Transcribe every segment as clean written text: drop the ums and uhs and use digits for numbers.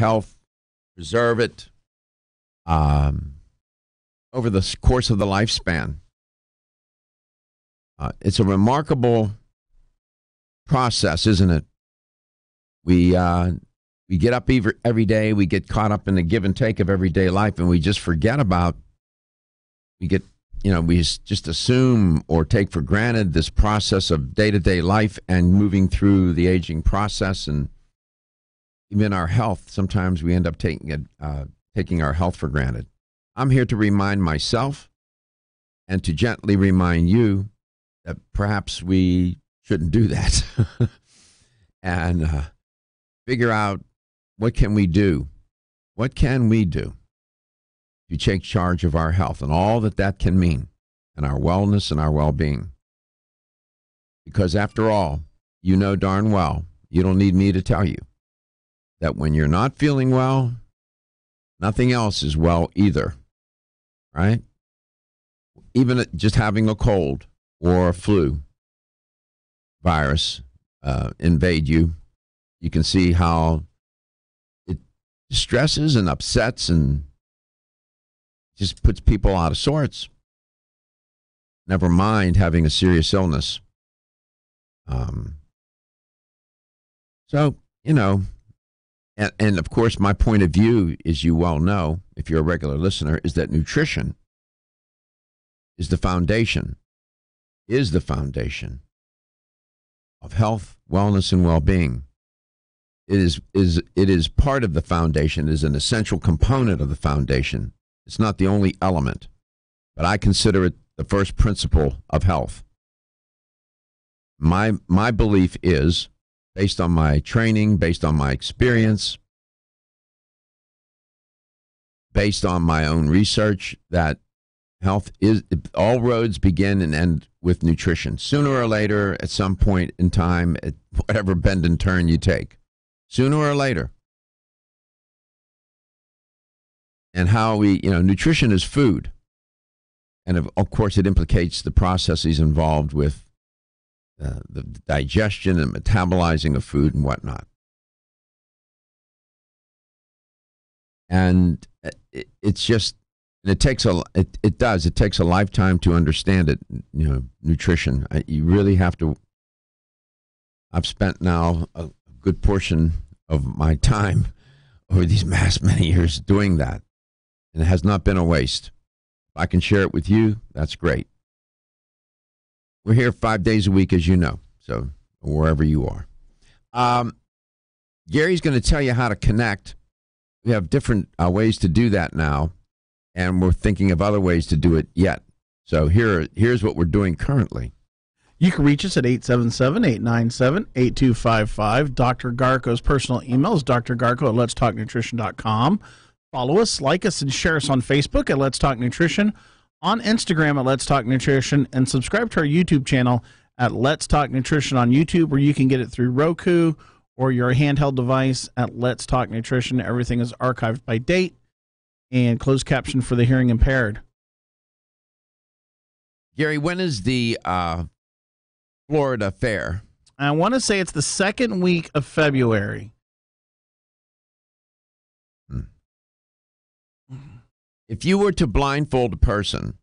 health, preserve it over the course of the lifespan. It's a remarkable process, isn't it? We get up every day, we get caught up in the give and take of everyday life, and we just forget about, we just assume or take for granted this process of day-to-day life and moving through the aging process, and even our health. Sometimes we end up taking our health for granted. I'm here to remind myself and to gently remind you that perhaps we shouldn't do that and figure out what can we do? What can we do to take charge of our health and all that can mean, and our wellness and our well-being? Because after all, you know darn well, you don't need me to tell you, that when you're not feeling well, nothing else is well either, right? Even just having a cold or a flu virus invade you, you can see how it stresses and upsets and just puts people out of sorts. Never mind having a serious illness. So, and of course, my point of view, as you well know, if you're a regular listener, is that nutrition is the foundation of health, wellness, and well-being. It is part of the foundation, it is an essential component of the foundation. It's not the only element, but I consider it the first principle of health. My belief is, based on my training, based on my experience, based on my own research, that health is, all roads begin and end with nutrition. Sooner or later, at some point in time, at whatever bend and turn you take, sooner or later. And how nutrition is food. And of course, it implicates the processes involved with the digestion and metabolizing of food and whatnot. And it takes a lifetime to understand it. Nutrition. You really have to. I've spent now a good portion of my time over these many years doing that, and it has not been a waste. If I can share it with you, that's great. We're here 5 days a week, as you know, so wherever you are. Gary's going to tell you how to connect. We have different ways to do that now, and we're thinking of other ways to do it yet. So here's what we're doing currently. You can reach us at 877-897-8255. Dr. Garko's personal email is drgarko@letstalknutrition.com. Follow us, like us, and share us on Facebook at Let's Talk Nutrition, on Instagram at Let's Talk Nutrition, and subscribe to our YouTube channel at Let's Talk Nutrition on YouTube, where you can get it through Roku or your handheld device at Let's Talk Nutrition. Everything is archived by date and closed caption for the hearing impaired. Gary, when is the Florida Fair? I want to say it's the second week of February. If you were to blindfold a person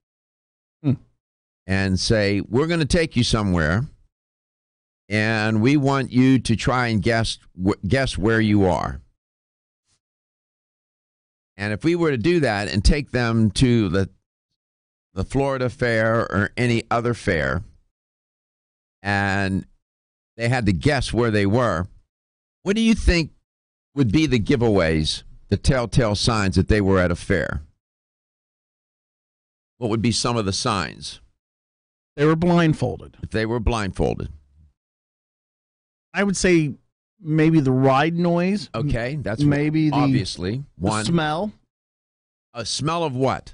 and say, we're going to take you somewhere, and we want you to try and guess where you are. And if we were to do that and take them to the Florida Fair or any other fair, and they had to guess where they were, what do you think would be the giveaways, the telltale signs that they were at a fair? What would be some of the signs? They were blindfolded. If they were blindfolded. I would say maybe the ride noise. Okay, that's maybe obviously one. The smell. A smell of what?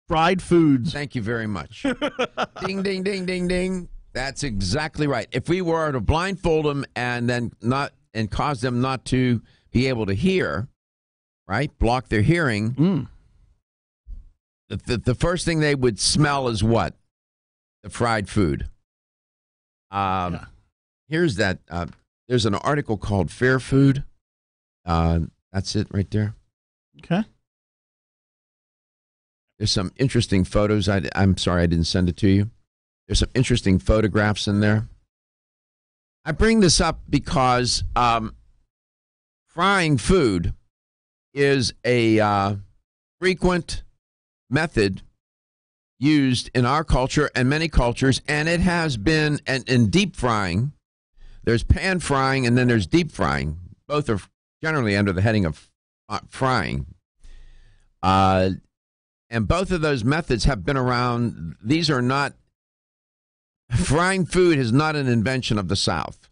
Fried foods. Thank you very much. Ding, ding, ding, ding, ding. That's exactly right. If we were to blindfold them and then cause them not to be able to hear, right? Block their hearing. The first thing they would smell is what? The fried food. Here's that. There's an article called Fair Food. That's it right there. Okay. There's some interesting photos. I'm sorry I didn't send it to you. There's some interesting photographs in there. I bring this up because frying food is a frequent method used in our culture and many cultures, and it has been in deep frying. There's pan frying and then there's deep frying. Both are generally under the heading of frying. And both of those methods have been around. These are not, frying food is not an invention of the South.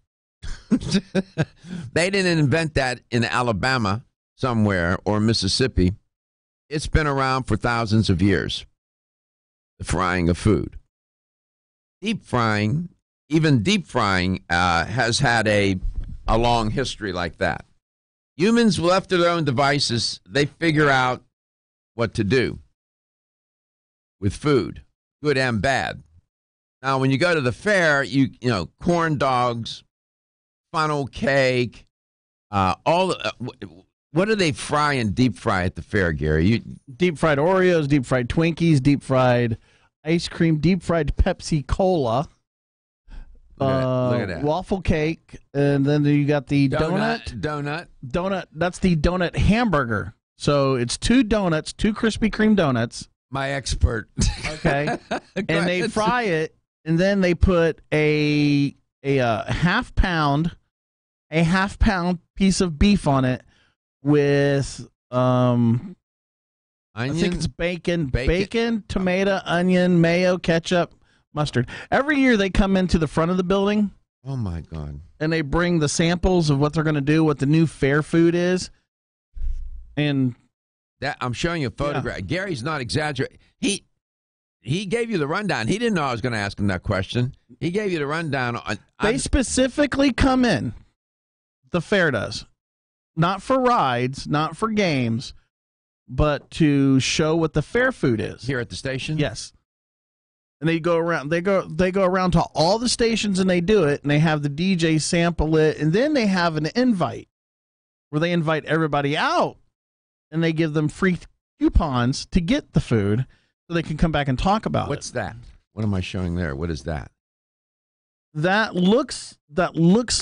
They didn't invent that in Alabama somewhere or Mississippi. It's been around for thousands of years, the frying of food. Deep frying, even deep frying, has had a long history like that. Humans, left to their own devices, they figure out what to do with food, good and bad. Now, when you go to the fair, you know, corn dogs, funnel cake, what do they fry and deep fry at the fair, Gary? Deep fried Oreos, deep fried Twinkies, deep fried ice cream, deep fried Pepsi Cola. Look at that. Waffle cake, and then you got the donut. That's the donut hamburger. So it's 2 donuts, 2 Krispy Kreme donuts. My expert. Okay, and they fry it, and then they put a half pound piece of beef on it with Onion? I think it's bacon, tomato, onion, mayo, ketchup, mustard. Every year they come into the front of the building. Oh my God! And they bring the samples of what they're going to do, what the new fair food is, and that I'm showing you a photograph. Yeah. Gary's not exaggerating. He gave you the rundown. He didn't know I was going to ask him that question. He gave you the rundown. They specifically come in. The fair does, not for rides, not for games, but to show what the fair food is here at the station. Yes. And they go around. They go around to all the stations and they do it. And they have the DJ sample it, and then they have an invite where they invite everybody out, and they give them free coupons to get the food, so they can come back and talk about it. What's that? What am I showing there? What is that? That looks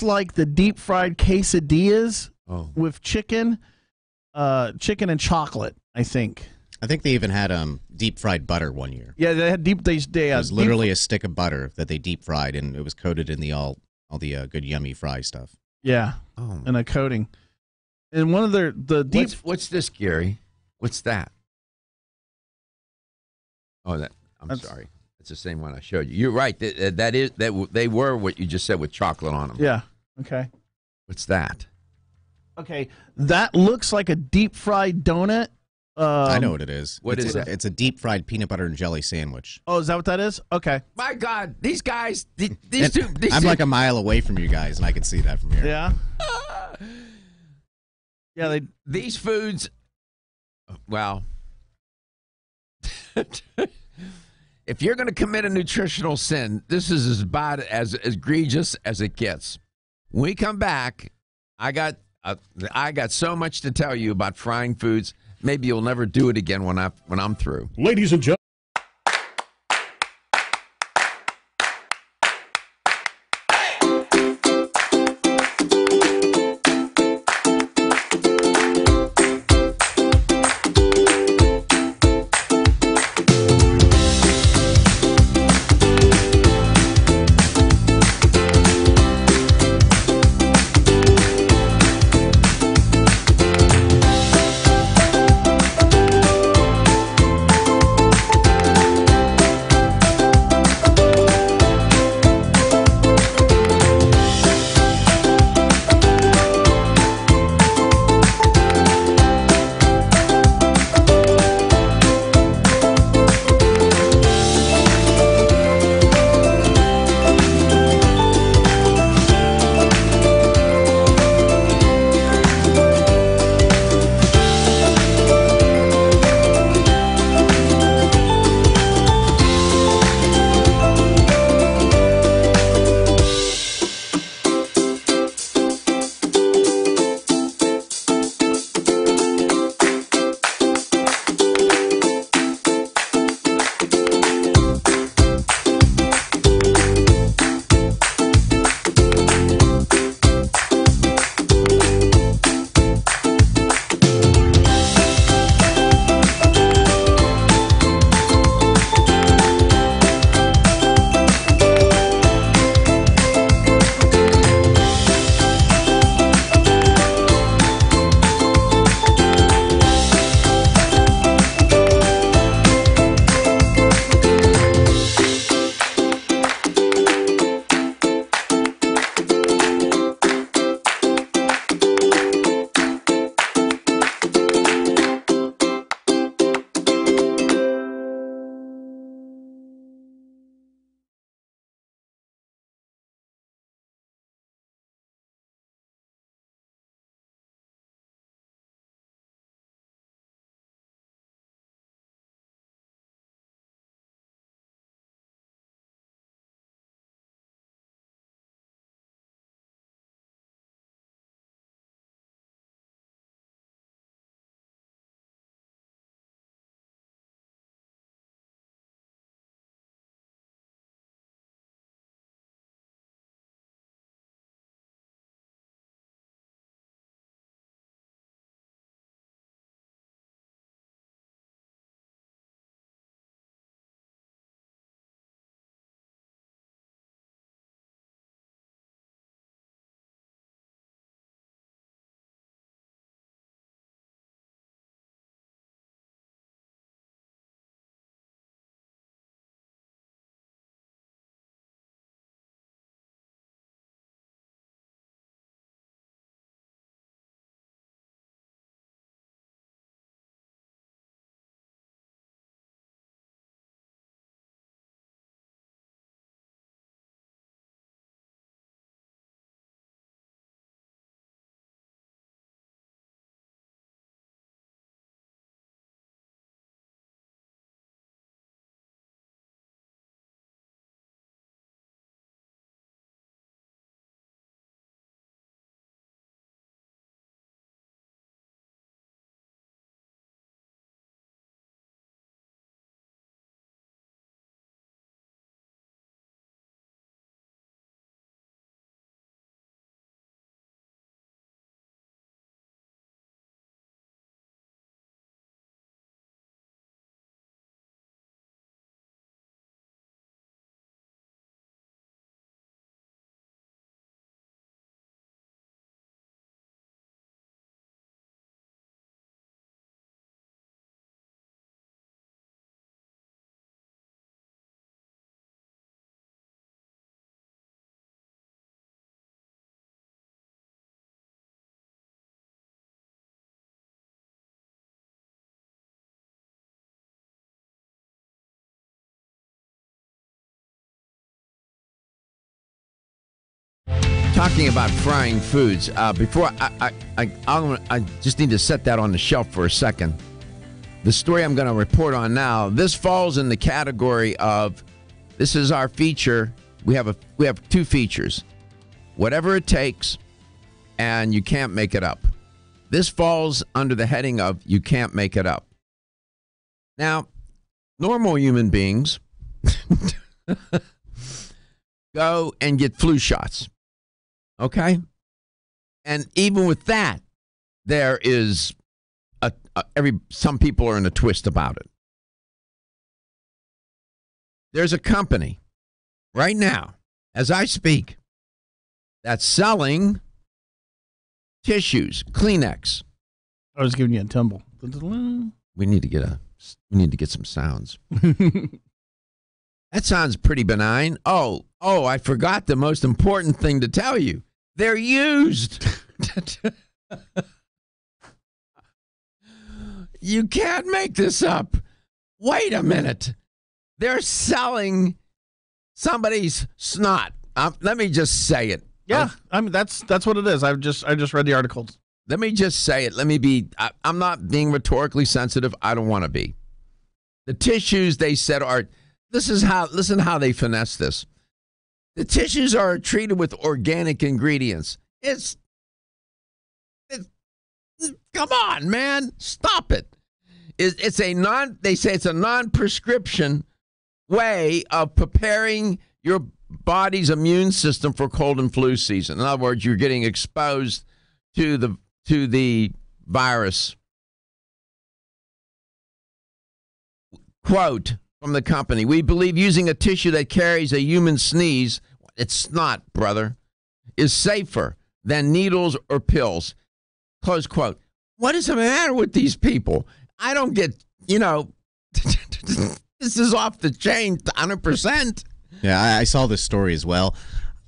like the deep fried quesadillas with chicken and chocolate, I think. I think they even had deep fried butter one year. Yeah, they had deep. It was literally a stick of butter that they deep fried, and it was coated in the all the good yummy fry stuff. Yeah, and a coating. And one of the deep. What's this, Gary? What's that? Oh, I'm sorry. It's the same one I showed you. You're right. They were what you just said with chocolate on them. Yeah. Okay. What's that? Okay, that looks like a deep fried donut. I know what it is. What is it? It's a deep fried peanut butter and jelly sandwich. Oh, is that what that is? Okay. My God, these guys, I'm like a mile away from you guys, and I can see that from here. Yeah. Yeah, these foods. Well, if you're going to commit a nutritional sin, this is as bad as egregious as it gets. When we come back, I got so much to tell you about frying foods. Maybe you'll never do it again when I'm through. Ladies and gentlemen. Talking about frying foods, before I just need to set that on the shelf for a second. The story I'm going to report on now, this falls in the category of, this is our feature. We have two features. Whatever it takes, and you can't make it up. This falls under the heading of you can't make it up. Now, normal human beings go and get flu shots. Okay? And even with that, there is some people are in a twist about it. There's a company right now, as I speak, that's selling tissues, Kleenex. I was giving you a tumble. We need to get some sounds. That sounds pretty benign. Oh, I forgot the most important thing to tell you. They're used. You can't make this up. Wait a minute. They're selling somebody's snot. Let me just say it. Yeah, I mean that's what it is. I just read the articles. Let me just say it. I'm not being rhetorically sensitive. I don't want to be. The tissues they said are, listen how they finesse this. The tissues are treated with organic ingredients. Come on, man. Stop it. They say it's a non-prescription way of preparing your body's immune system for cold and flu season. In other words, you're getting exposed to the virus. Quote from the company: "We believe using a tissue that carries a human sneeze, it's snot, brother, is safer than needles or pills." Close quote. What is the matter with these people? I don't get, this is off the chain 100%. Yeah, I saw this story as well.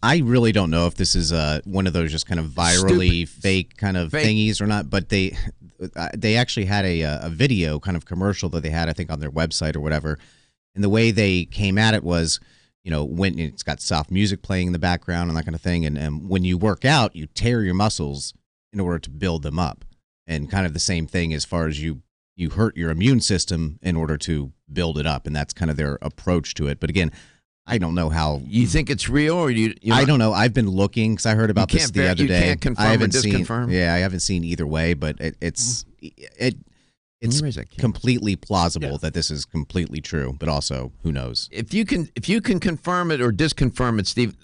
I really don't know if this is one of those just kind of virally fake thingies or not, but they actually had a video kind of commercial that they had, I think, on their website or whatever. And the way they came at it was, when it's got soft music playing in the background and that kind of thing. And when you work out, you tear your muscles in order to build them up. And kind of the same thing as far as you hurt your immune system in order to build it up. And that's kind of their approach to it. But again, I don't know how. You think it's real, or I don't know. I've been looking because I heard about this the other day. You can't confirm or disconfirm? Yeah, I haven't seen either way, but it's completely plausible that this is completely true, but also who knows? If you can confirm it or disconfirm it, Steve,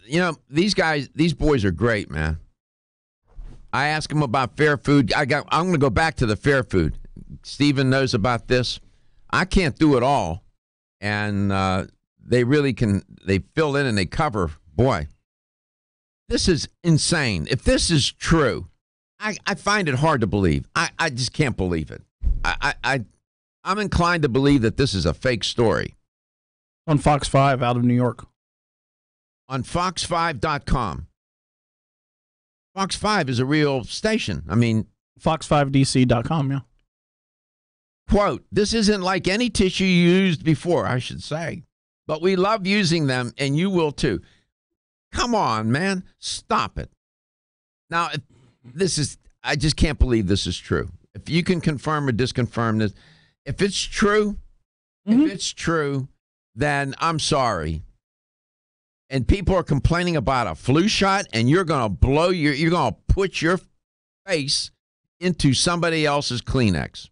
these boys are great, man. I asked them about fair food. I'm going to go back to the fair food. Stephen knows about this. I can't do it all, and they really can. They fill in and they cover. Boy, this is insane. If this is true, I find it hard to believe. I just can't believe it. I'm inclined to believe that this is a fake story. On Fox 5 out of New York. On Fox5.com. Fox 5 is a real station. I mean, Fox5DC.com, yeah. Quote, "This isn't like any tissue used before, I should say. But we love using them, and you will too." Come on, man. Stop it. Now, I just can't believe this is true. If you can confirm or disconfirm this, if it's true, then I'm sorry. And people are complaining about a flu shot, and you're going to put your face into somebody else's Kleenex.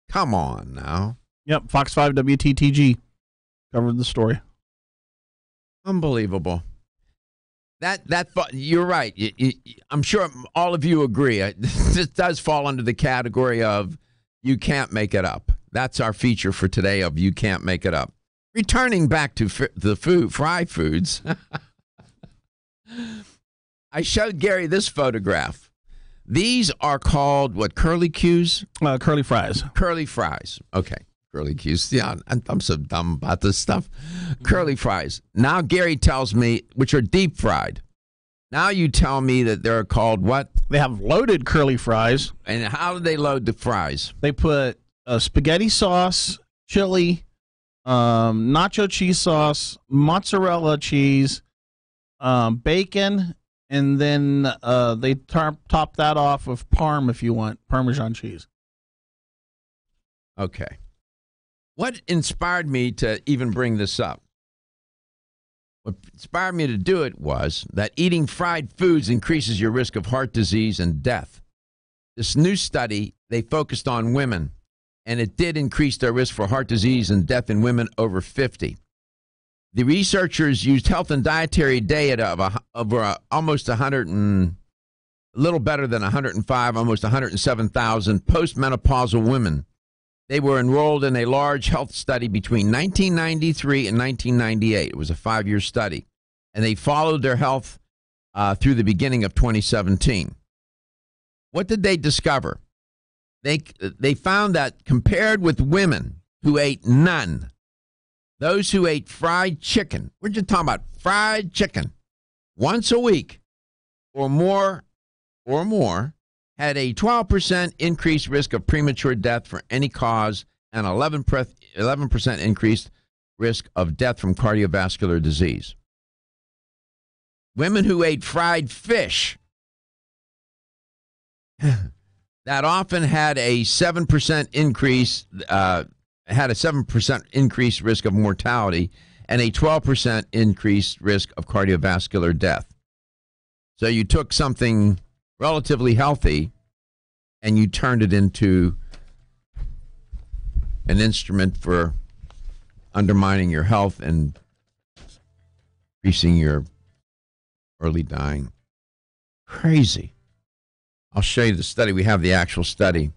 Come on now. Yep, Fox 5 WTTG covered the story. Unbelievable. You're right. I'm sure all of you agree. This does fall under the category of you can't make it up. That's our feature for today of you can't make it up. Returning back to the fry foods, I showed Gary this photograph. These are called what? Curly Q's? Curly fries. Curly fries. Okay. Curly Q's. Yeah, I'm so dumb about this stuff. Curly fries. Now Gary tells me, which are deep fried. Now you tell me that they're called what? They have loaded curly fries. And how do they load the fries? They put spaghetti sauce, chili, nacho cheese sauce, mozzarella cheese, bacon, and then they top that off with parm if you want, Parmesan cheese. Okay. What inspired me to even bring this up? What inspired me to do it was that eating fried foods increases your risk of heart disease and death. This new study, they focused on women, and it did increase their risk for heart disease and death in women over 50. The researchers used health and dietary data of almost 100 and a little better than 105, almost 107,000 postmenopausal women. They were enrolled in a large health study between 1993 and 1998. It was a 5-year study, and they followed their health through the beginning of 2017. What did they discover? They found that compared with women who ate none, those who ate fried chicken, we're just talking about fried chicken, once a week or more, had a 12% increased risk of premature death for any cause and 11% increased risk of death from cardiovascular disease. Women who ate fried fish, that often had a 7% increase, had a 7% increased risk of mortality and a 12% increased risk of cardiovascular death. So you took something relatively healthy and you turned it into an instrument for undermining your health and increasing your early dying. Crazy. I'll show you the study. We have the actual study.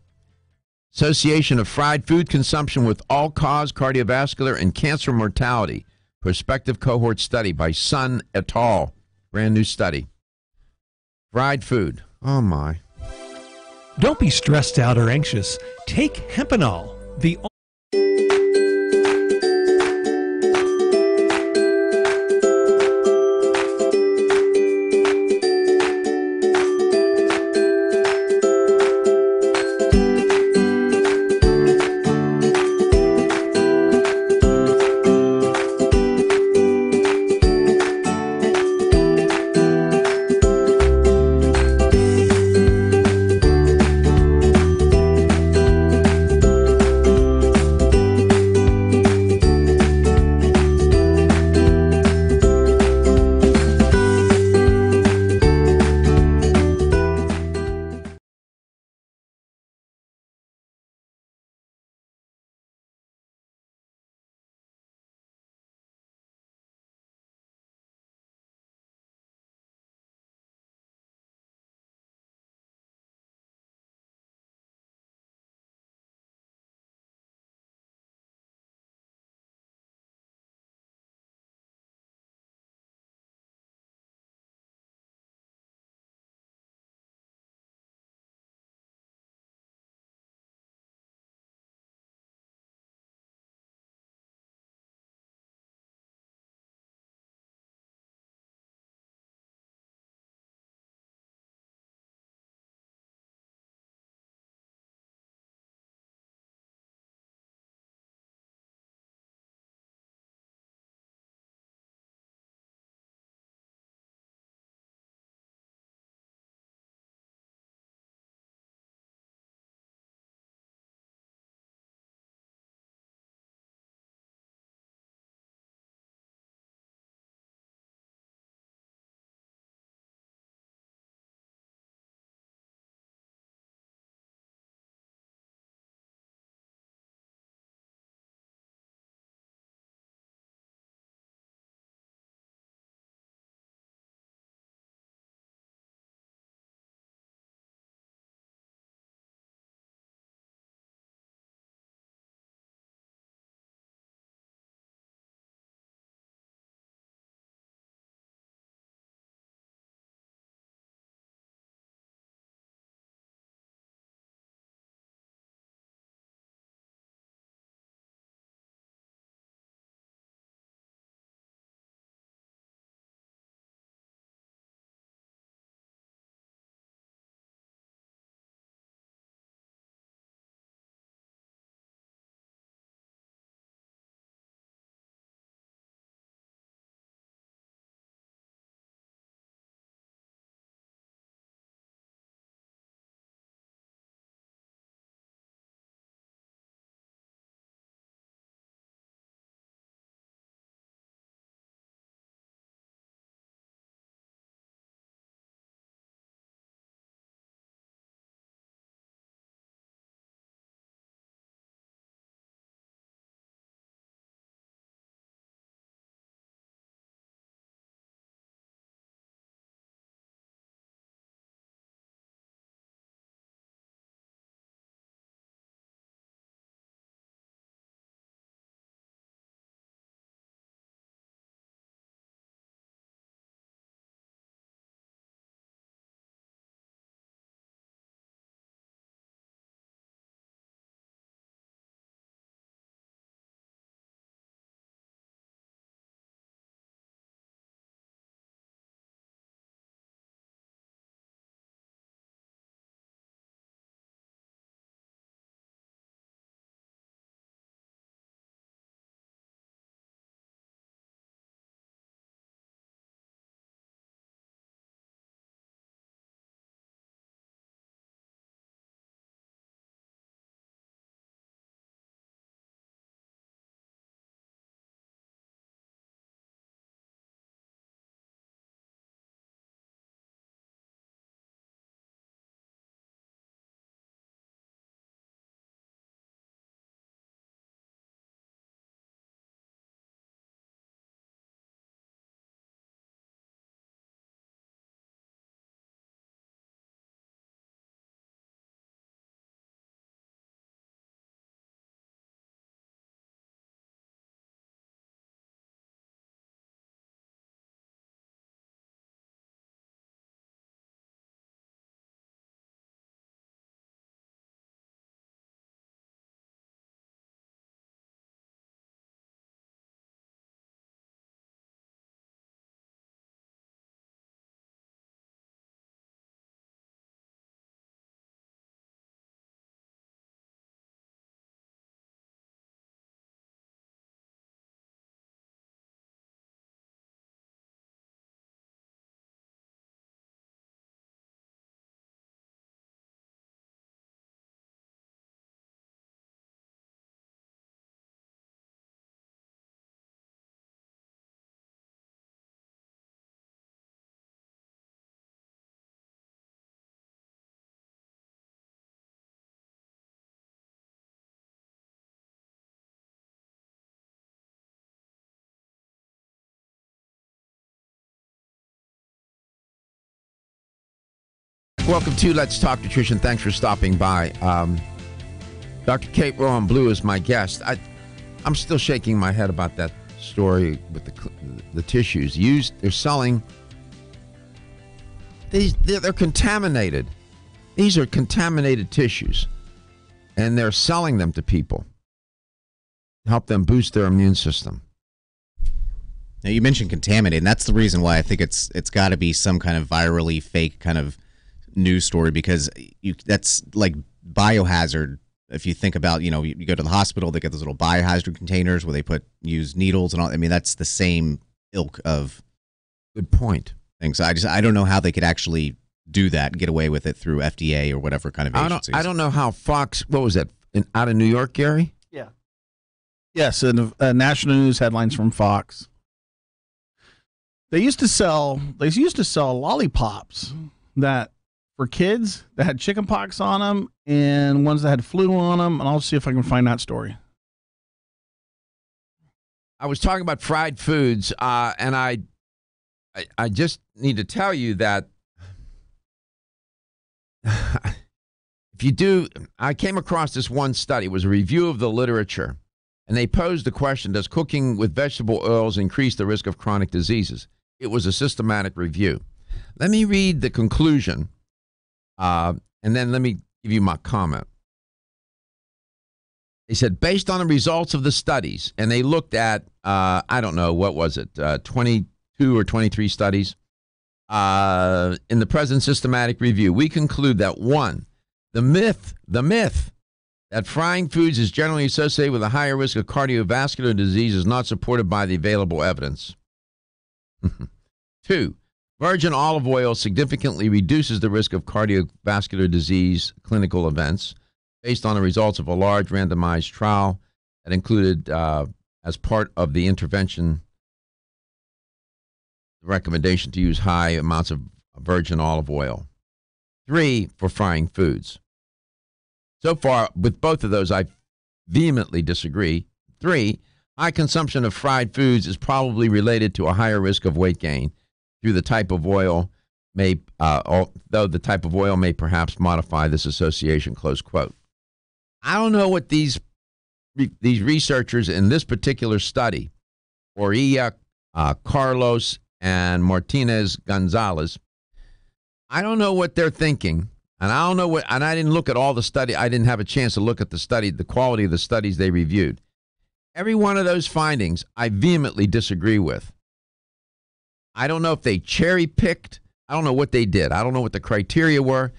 Association of fried food consumption with all-cause cardiovascular and cancer mortality. Prospective cohort study by Sun et al. Brand new study. Fried food. Oh, my. Don't be stressed out or anxious. Take Hempanol, the Welcome to Let's Talk Nutrition. Thanks for stopping by. Dr. Kate Rowan Blue is my guest. I'm still shaking my head about that story with the tissues used. They're selling. They're contaminated. These are contaminated tissues, and they're selling them to people to help them boost their immune system. Now, you mentioned contaminated, and that's the reason why I think it's got to be some kind of virally fake kind of news story, because that's like biohazard. If you think about, you go to the hospital, they get those little biohazard containers where they use needles and all. I mean, that's the same ilk of good point things. I don't know how they could actually do that and get away with it through FDA or whatever kind of agencies. I don't know how Fox. What was that? Out of New York, Gary? Yeah. Yes, and national news headlines from Fox. They used to sell lollipops that for kids that had chicken pox on them and ones that had flu on them, and I'll see if I can find that story. I was talking about fried foods, and I just need to tell you that if you do, I came across this one study. It was a review of the literature, and they posed the question, does cooking with vegetable oils increase the risk of chronic diseases? It was a systematic review. Let me read the conclusion, and then let me give you my comment. They said, based on the results of the studies, and they looked at, I don't know, what was it, 22 or 23 studies. In the present systematic review, we conclude that, one, the myth that frying foods is generally associated with a higher risk of cardiovascular disease is not supported by the available evidence. 2, virgin olive oil significantly reduces the risk of cardiovascular disease clinical events based on the results of a large randomized trial that included, as part of the intervention, the recommendation to use high amounts of virgin olive oil. 3, for frying foods. So far, with both of those, I vehemently disagree. 3, high consumption of fried foods is probably related to a higher risk of weight gain through the type of oil though the type of oil may perhaps modify this association, close quote. I don't know what these researchers in this particular study, Oria, Carlos, and Martinez Gonzalez, I don't know what they're thinking, and I don't know and I didn't look at all the study. I didn't have a chance to look at the quality of the studies they reviewed. Every one of those findings I vehemently disagree with. I don't know if they cherry-picked. I don't know what they did. I don't know what the criteria were.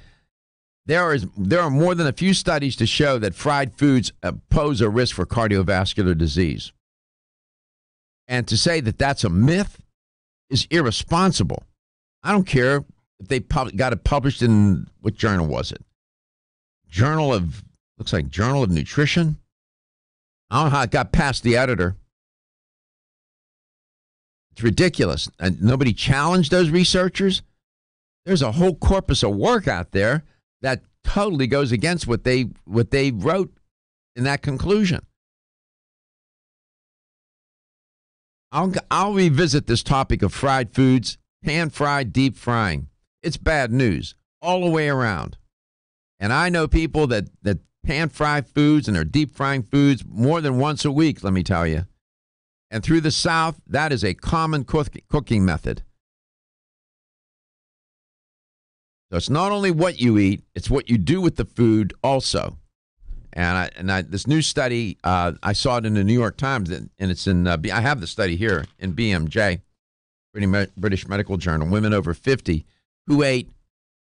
There are more than a few studies to show that fried foods pose a risk for cardiovascular disease. And to say that that's a myth is irresponsible. I don't care if they got it published in, what journal was it? Looks like Journal of Nutrition. I don't know how it got past the editor. It's ridiculous. And nobody challenged those researchers. There's a whole corpus of work out there that totally goes against what they wrote in that conclusion. I'll revisit this topic of fried foods, pan-fried, deep frying. It's bad news all the way around. And I know people that pan-fry foods and are deep frying foods more than once a week, let me tell you. And through the South, that is a common cooking method. So it's not only what you eat, it's what you do with the food also. And this new study, I saw it in the New York Times, and it's in, I have the study here in BMJ, British Medical Journal, women over 50 who ate,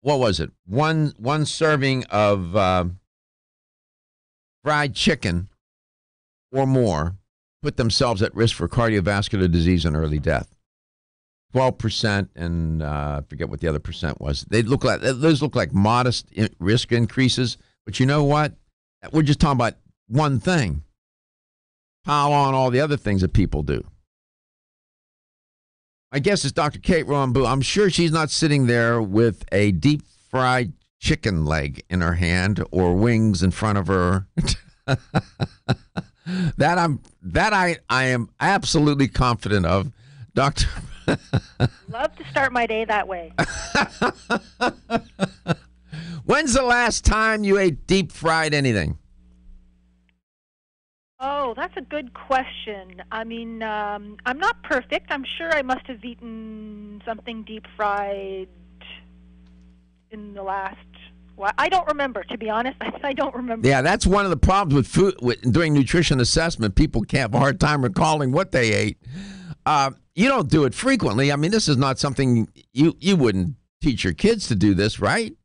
what was it, one serving of fried chicken or more, put themselves at risk for cardiovascular disease and early death. 12%, and I forget what the other percent was. Those look like modest risk increases, but you know what? We're just talking about one thing. Pile on all the other things that people do. I guess it's Dr. Kate Rowan Blue. I'm sure she's not sitting there with a deep fried chicken leg in her hand or wings in front of her. I am absolutely confident of, Dr. Love to start my day that way. When's the last time you ate deep fried anything? Oh, that's a good question. I mean, I'm not perfect. I'm sure I must have eaten something deep fried in the last. Well, I don't remember, to be honest. I don't remember. Yeah, that's one of the problems with food doing nutrition assessment. People can have a hard time recalling what they ate. You don't do it frequently. I mean, this is not something you wouldn't teach your kids to do this, right?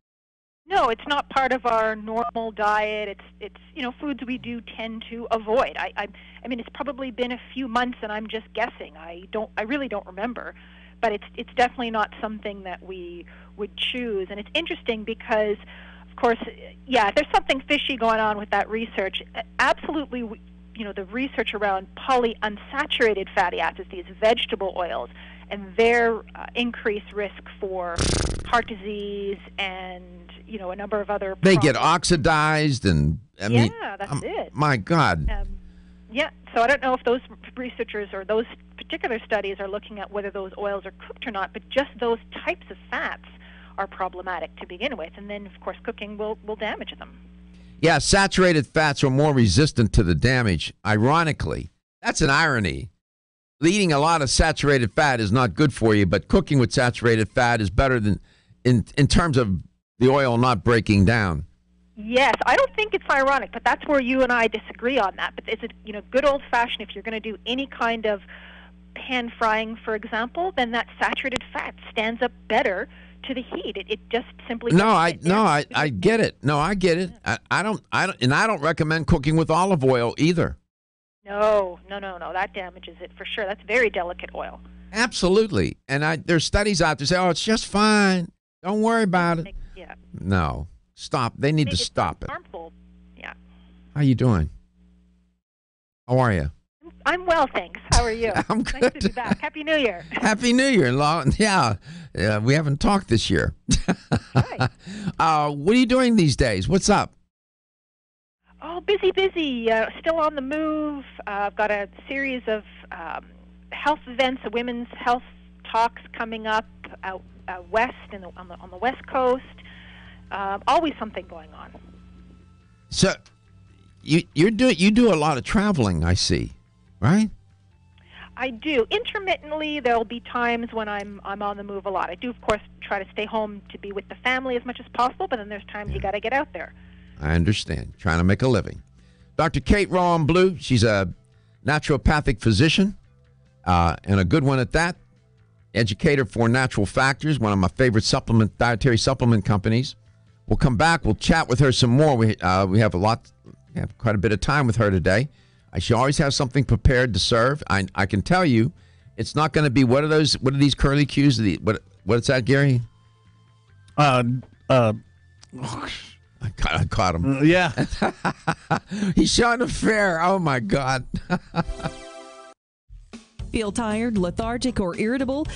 No, it's not part of our normal diet. It's foods we do tend to avoid. I mean, it's probably been a few months, and I'm just guessing. I really don't remember, but it's definitely not something that we would choose. And it's interesting because, of course, yeah, there's something fishy going on with that research. Absolutely, the research around polyunsaturated fatty acids, these vegetable oils, and their increased risk for heart disease and a number of other They problems. get oxidized, and I mean, that's it. My God. Yeah, so I don't know if those researchers or those particular studies are looking at whether those oils are cooked or not, but just those types of fats are problematic to begin with, and then, of course, cooking will damage them. Yeah, saturated fats are more resistant to the damage. Ironically, that's an irony. Eating a lot of saturated fat is not good for you, but cooking with saturated fat is better than in terms of the oil not breaking down. Yes, I don't think it's ironic, but that's where you and I disagree on that. But is it, good old-fashioned, if you're going to do any kind of pan frying, for example, then that saturated fat stands up better to the heat. It just simply I get it. No, I get it. I don't recommend cooking with olive oil either. No. That damages it for sure. That's very delicate oil. Absolutely. And there's studies out there say, it's just fine. Don't worry about it. Yeah. No. Stop. They need to stop it. Harmful. Yeah. How you doing? How are you? I'm well, thanks. How are you? I'm good. Nice to be back. Happy New Year. Happy New Year. Yeah. We haven't talked this year. Right. What are you doing these days? What's up? Oh, busy. Still on the move. I've got a series of health events, women's health talks coming up out west on the West Coast. Always something going on. So you do a lot of traveling, I see, right? I do. Intermittently, there'll be times when I'm on the move a lot. I do, of course, try to stay home to be with the family as much as possible, but then there's times you got to get out there. I understand. Trying to make a living. Dr. Kate Rowan Blue, she's a naturopathic physician, and a good one at that. Educator for Natural Factors, one of my favorite dietary supplement companies. We'll come back. We'll chat with her some more. We have quite a bit of time with her today. She always has something prepared to serve. I can tell you, it's not going to be what are these curly cues? What's that, Gary? I caught him. Yeah. He's showing a fair. Oh my God. Feel tired, lethargic, or irritable?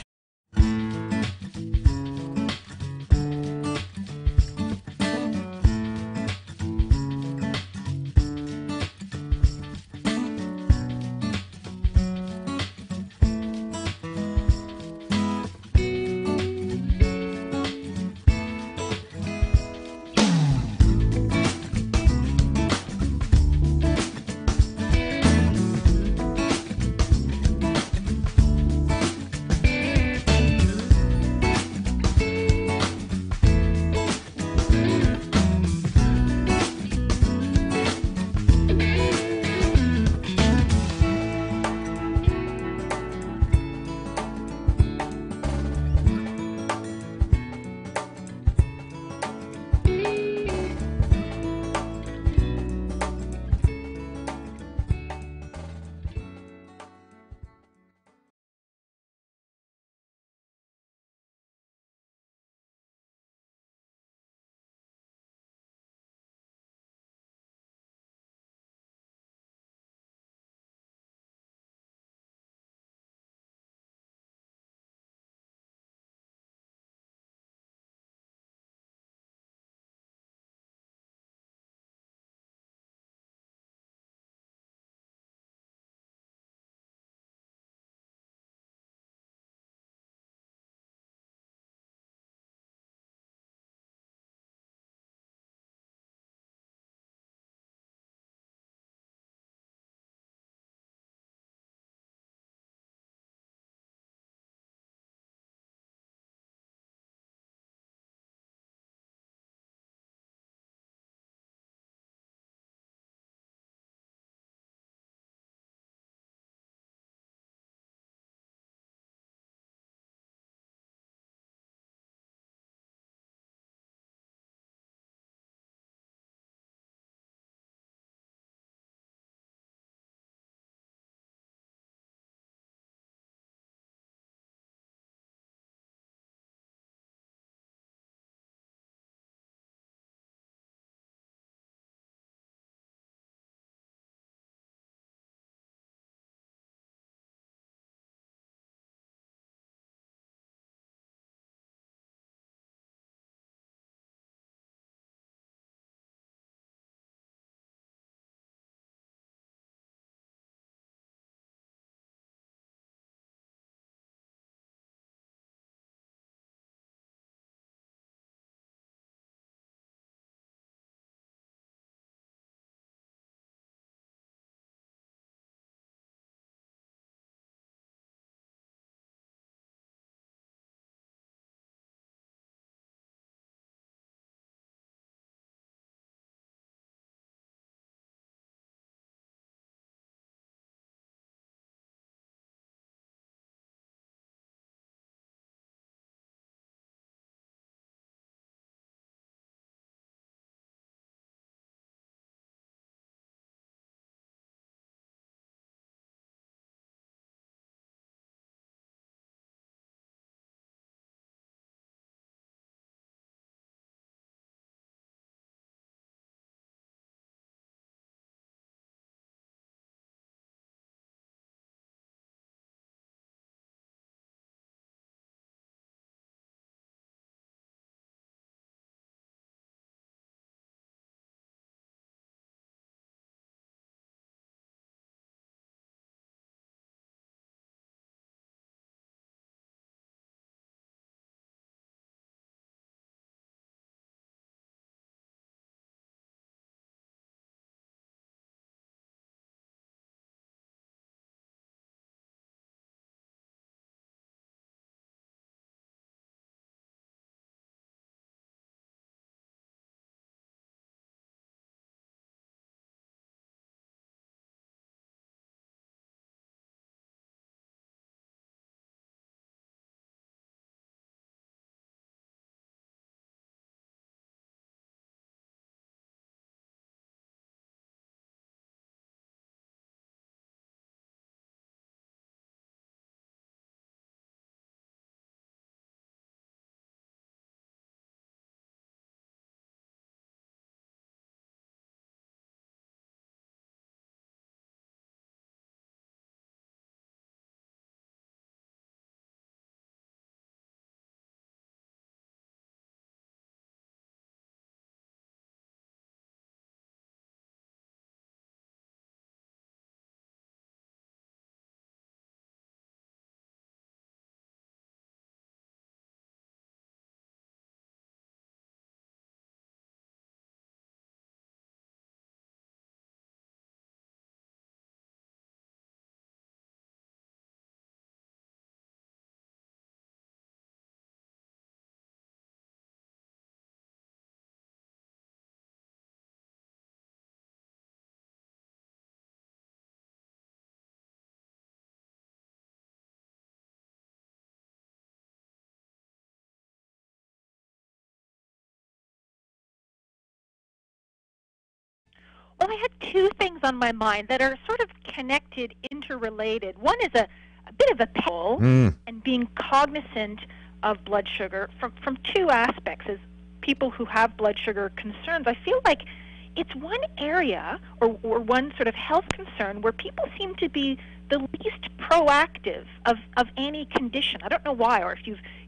Well, I had two things on my mind that are sort of connected, interrelated. One is a bit of a pull and being cognizant of blood sugar from two aspects. As people who have blood sugar concerns, I feel like it's one area or one sort of health concern where people seem to be the least proactive of any condition. I don't know why, or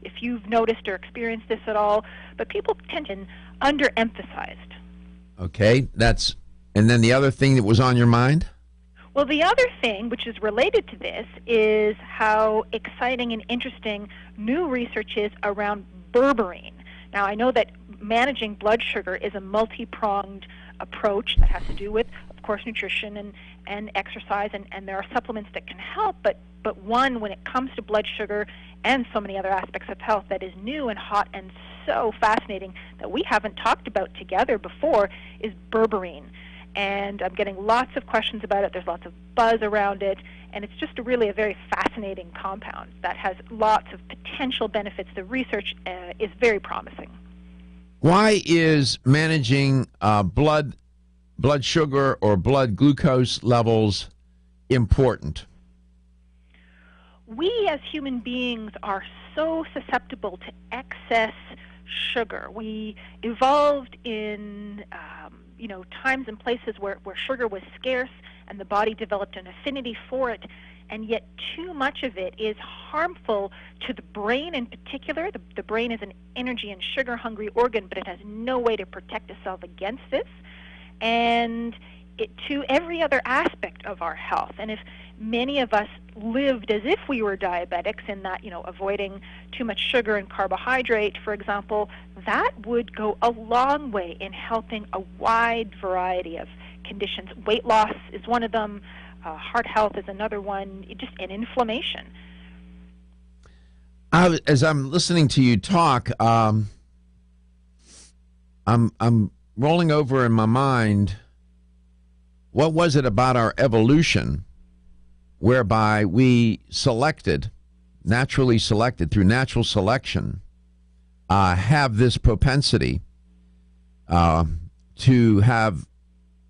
if you've noticed or experienced this at all, but people tend to be underemphasized. Okay, and then the other thing that was on your mind? Well, the other thing, which is related to this, is how exciting and interesting new research is around berberine. Now, I know that managing blood sugar is a multi-pronged approach that has to do with, of course, nutrition and exercise, and there are supplements that can help, but one, when it comes to blood sugar and so many other aspects of health, that is new and hot and so fascinating that we haven't talked about together before, is berberine. And I'm getting lots of questions about it. There's lots of buzz around it, and it's just really a very fascinating compound that has lots of potential benefits. The research is very promising. Why is managing blood sugar or blood glucose levels important? We as human beings are so susceptible to excess sugar. We evolved in times and places where sugar was scarce, and the body developed an affinity for it, and yet too much of it is harmful to the brain in particular. The brain is an energy and sugar-hungry organ, but it has no way to protect itself against this, and to every other aspect of our health. And if many of us lived as if we were diabetics, in that, avoiding too much sugar and carbohydrate, for example, that would go a long way in helping a wide variety of conditions. Weight loss is one of them. Heart health is another one. And inflammation. As I'm listening to you talk, I'm rolling over in my mind, what was it about our evolution whereby we naturally selected through natural selection, have this propensity to have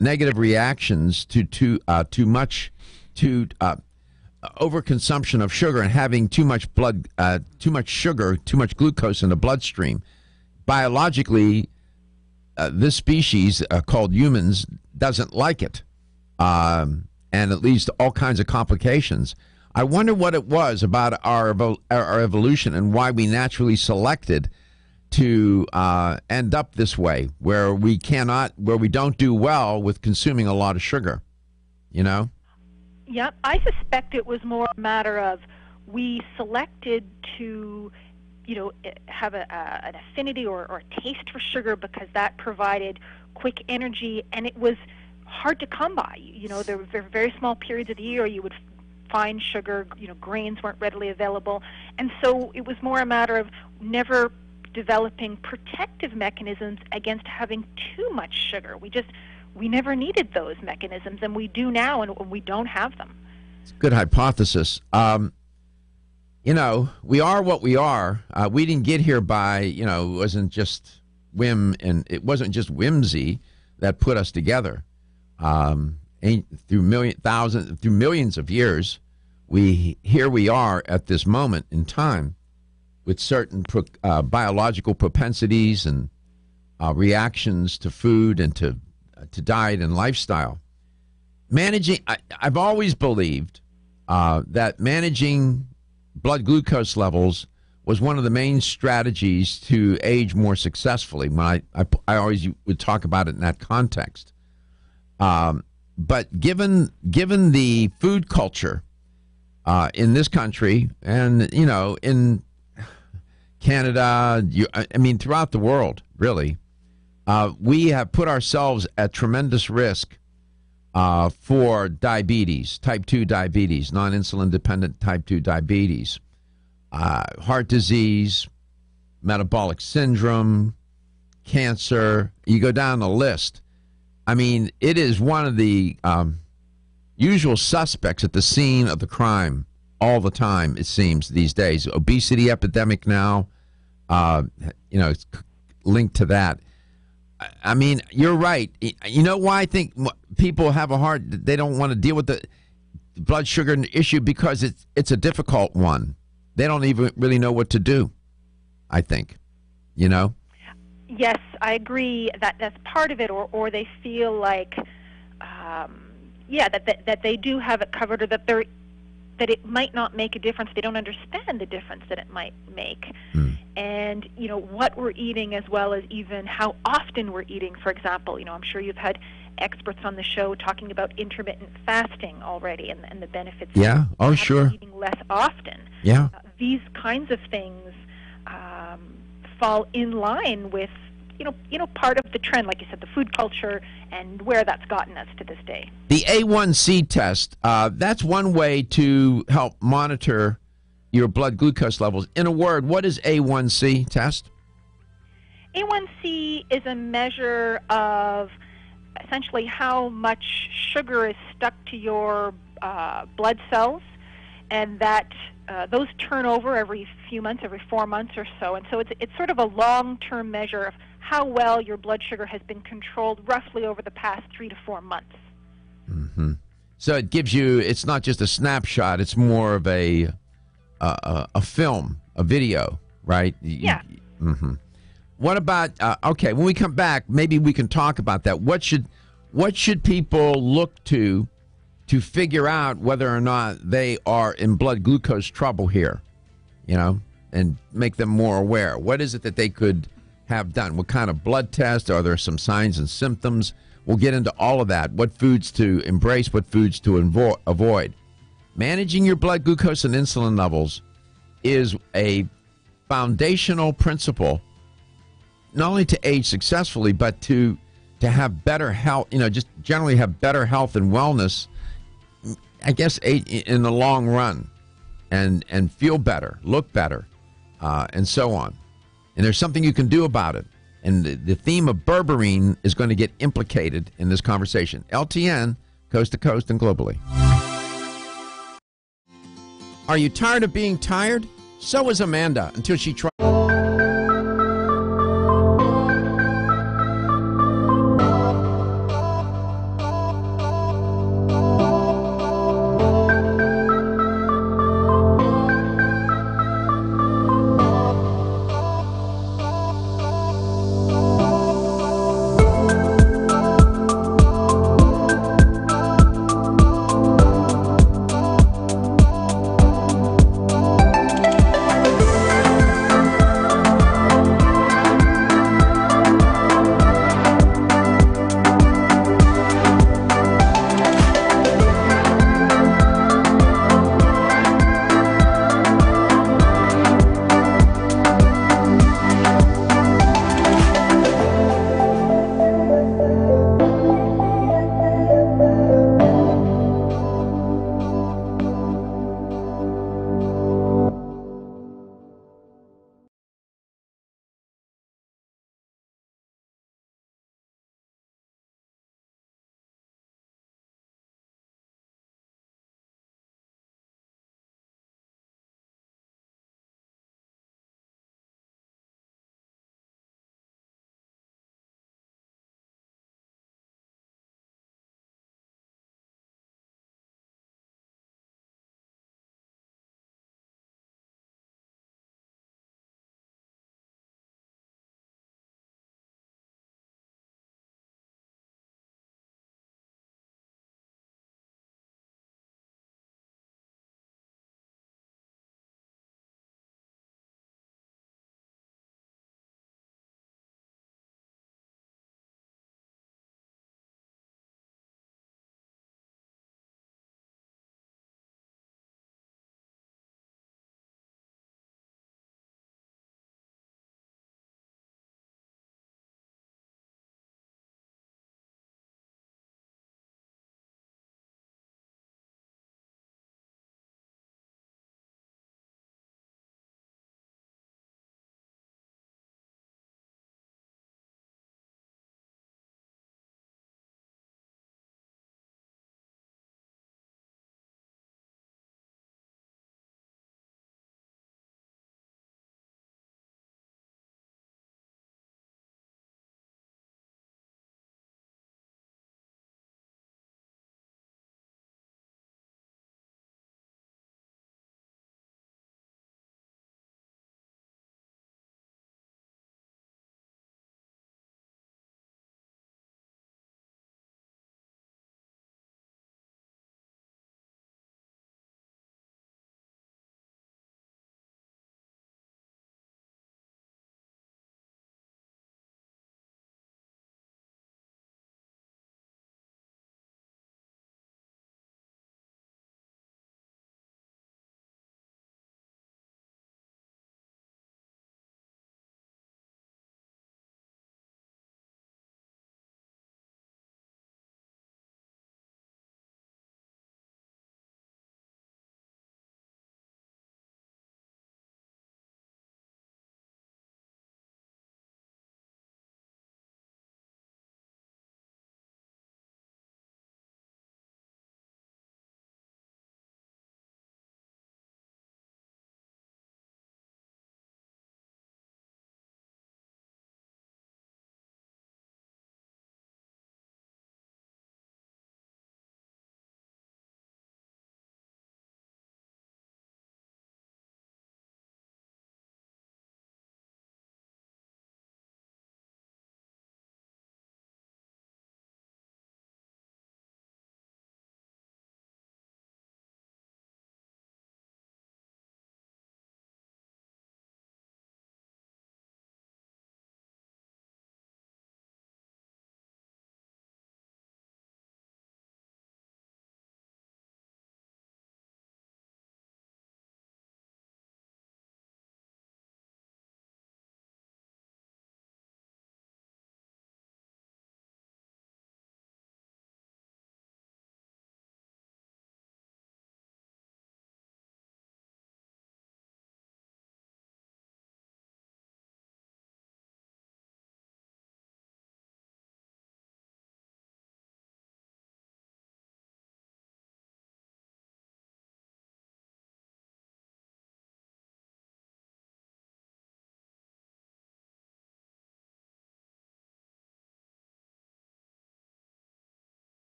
negative reactions to overconsumption of sugar and having too much sugar, too much glucose in the bloodstream. Biologically, this species called humans doesn't like it, and it leads to all kinds of complications. I wonder what it was about our evolution and why we naturally selected to end up this way, where we don't do well with consuming a lot of sugar, Yep, I suspect it was more a matter of we selected to, have an affinity or a taste for sugar because that provided quick energy, and it was hard to come by. There were very small periods of the year you would find sugar. Grains weren't readily available, and so it was more a matter of never developing protective mechanisms against having too much sugar. We never needed those mechanisms, and we do now, and we don't have them. It's a good hypothesis. We are what we are. We didn't get here by, it wasn't just whim, and it wasn't just whimsy that put us together. Through millions of years, here we are at this moment in time with certain biological propensities and reactions to food and to diet and lifestyle. I've always believed that managing blood glucose levels was one of the main strategies to age more successfully. When I always would talk about it in that context. But given the food culture in this country and in Canada, throughout the world, really, we have put ourselves at tremendous risk for diabetes, type 2 diabetes, non-insulin dependent type 2 diabetes, heart disease, metabolic syndrome, cancer. You go down the list. It is one of the usual suspects at the scene of the crime all the time, it seems, these days. Obesity epidemic now, it's linked to that. I mean, you're right. You know why I think people have they don't want to deal with the blood sugar issue because it's a difficult one. They don't even really know what to do, I think, you know? Yes, I agree that that's part of it, or they feel like, that they do have it covered, or that it might not make a difference. They don't understand the difference that it might make. And, what we're eating as well as even how often we're eating, for example. I'm sure you've had experts on the show talking about intermittent fasting already and the benefits of sure. eating less often. Yeah. These kinds of things fall in line with, part of the trend, like you said, the food culture and where that's gotten us to this day. The A1C test, that's one way to help monitor your blood glucose levels. In a word, what is A1C test? A1C is a measure of essentially how much sugar is stuck to your blood cells, and that those turn over every few months, every 4 months or so. And so it's sort of a long-term measure of how well your blood sugar has been controlled roughly over the past 3 to 4 months. Mm-hmm. So it gives you, it's not just a snapshot, it's more of a film, a video, right? Yeah. Mm-hmm. What about, okay, when we come back, maybe we can talk about that. What should people look to figure out whether or not they are in blood glucose trouble here, and make them more aware? What is it that they could have done? What kind of blood test? Are there some signs and symptoms? We'll get into all of that. What foods to embrace, what foods to avoid. Managing your blood glucose and insulin levels is a foundational principle, not only to age successfully, but to have better health, just generally have better health and wellness, I guess, in the long run, and feel better, look better, and so on. And there's something you can do about it. And the theme of berberine is going to get implicated in this conversation. LTN, coast to coast and globally. Are you tired of being tired? So is Amanda, until she tries.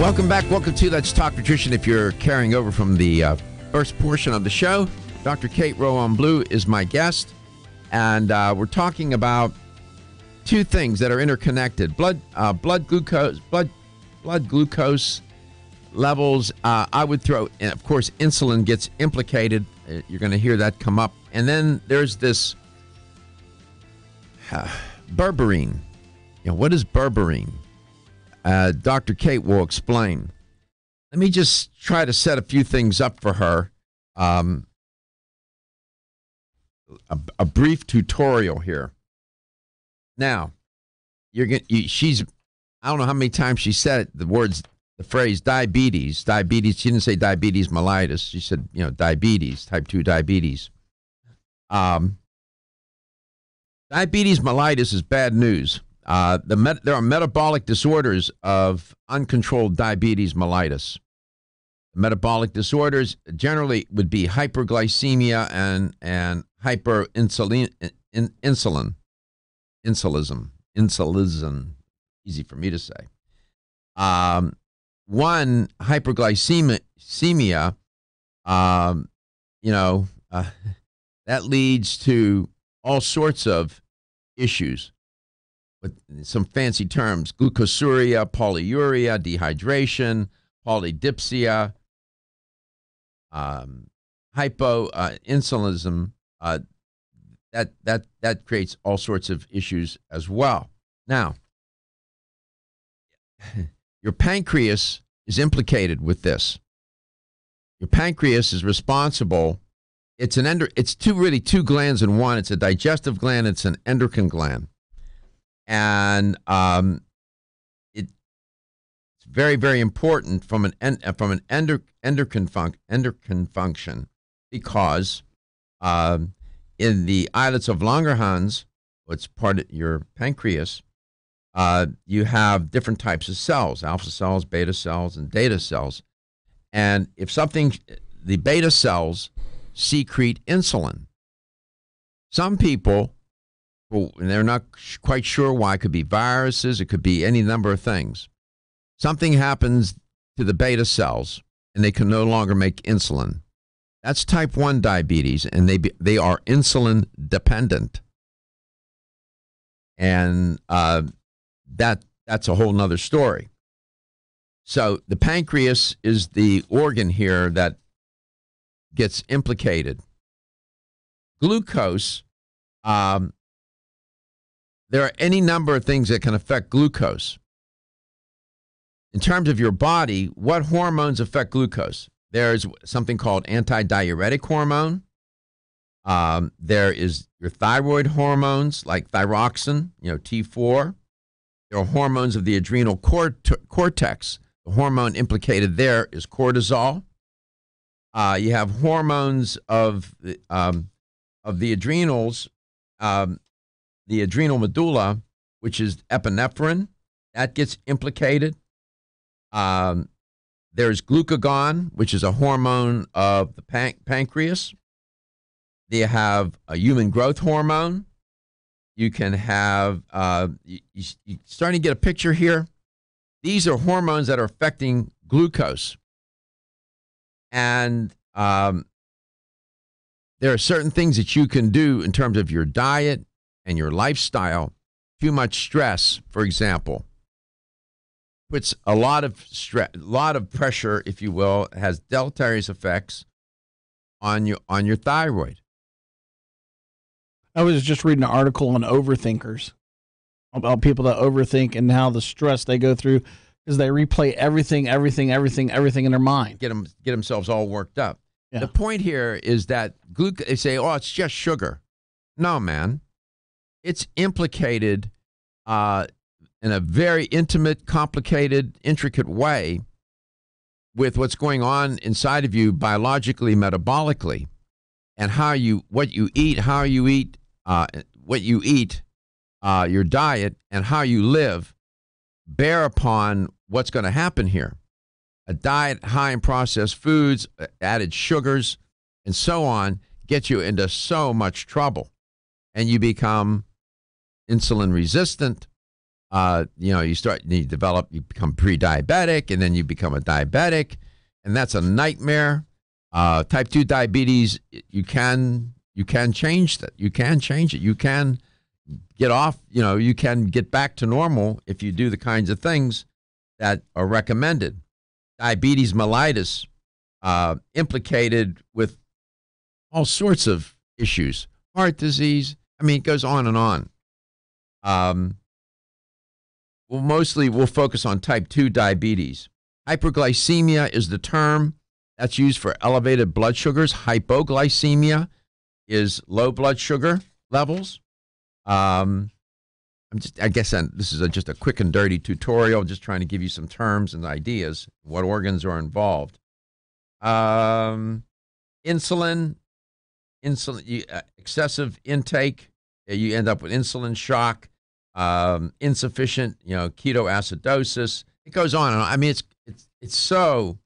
Welcome back. Welcome to Let's Talk Nutrition. If you're carrying over from the first portion of the show, Dr. Kate Rowan Blue is my guest, and we're talking about two things that are interconnected: blood glucose levels. I would throw, and of course, insulin gets implicated. You're going to hear that come up, and then there's this berberine. What is berberine? Dr. Kate will explain. Let me just try to set a few things up for her. A brief tutorial here. Now, she's, I don't know how many times she said it, the phrase diabetes. Diabetes, she didn't say diabetes mellitus. She said, diabetes, type 2 diabetes. Diabetes mellitus is bad news. There are metabolic disorders of uncontrolled diabetes mellitus. Metabolic disorders generally would be hyperglycemia and insulinism. Easy for me to say. One, hyperglycemia, that leads to all sorts of issues. With some fancy terms: glucosuria, polyuria, dehydration, polydipsia, hypoinsulinism. That creates all sorts of issues as well. Now, your pancreas is implicated with this. Your pancreas is responsible. It's two glands in one. It's a digestive gland. It's an endocrine gland. And it's very, very important from an endocrine function, because in the islets of Langerhans, what's part of your pancreas, you have different types of cells: alpha cells, beta cells, and delta cells. And the beta cells secrete insulin. Some people, and they're not quite sure why. It could be viruses. It could be any number of things. Something happens to the beta cells, and they can no longer make insulin. That's type 1 diabetes, and they are insulin dependent. And that's a whole nother story. So the pancreas is the organ here that gets implicated. Glucose. There are any number of things that can affect glucose. In terms of your body, what hormones affect glucose? There's something called antidiuretic hormone. There is your thyroid hormones like thyroxine, T4. There are hormones of the adrenal cortex. The hormone implicated there is cortisol. You have hormones of the adrenals. The adrenal medulla, which is epinephrine, that gets implicated. There's glucagon, which is a hormone of the pancreas. They have a human growth hormone. You can have, you're starting to get a picture here. These are hormones that are affecting glucose. And there are certain things that you can do in terms of your diet and your lifestyle. Too much stress, for example, puts a lot of stress, a lot of pressure, if you will, has deleterious effects on your thyroid. I was just reading an article on overthinkers, about people that overthink and how the stress they go through because they replay everything in their mind. Get themselves all worked up. Yeah. The point here is that they say, "Oh, it's just sugar." No, man. It's implicated in a very intimate, complicated, intricate way with what's going on inside of you biologically, metabolically, and what you eat, your diet, and how you live bear upon what's going to happen here. A diet high in processed foods, added sugars, and so on gets you into so much trouble, and you become insulin resistant. you become pre-diabetic, and then you become a diabetic, and that's a nightmare. Type 2 diabetes, you can change that. You can change it. You can get off, you can get back to normal if you do the kinds of things that are recommended. Diabetes mellitus, implicated with all sorts of issues, heart disease. I mean, it goes on and on. We'll focus on type 2 diabetes. Hyperglycemia is the term that's used for elevated blood sugars. Hypoglycemia is low blood sugar levels. This is just a quick and dirty tutorial, just trying to give you some terms and ideas, what organs are involved. Insulin, excessive intake, you end up with insulin shock, insufficient, ketoacidosis. It goes on and on. I mean, it's so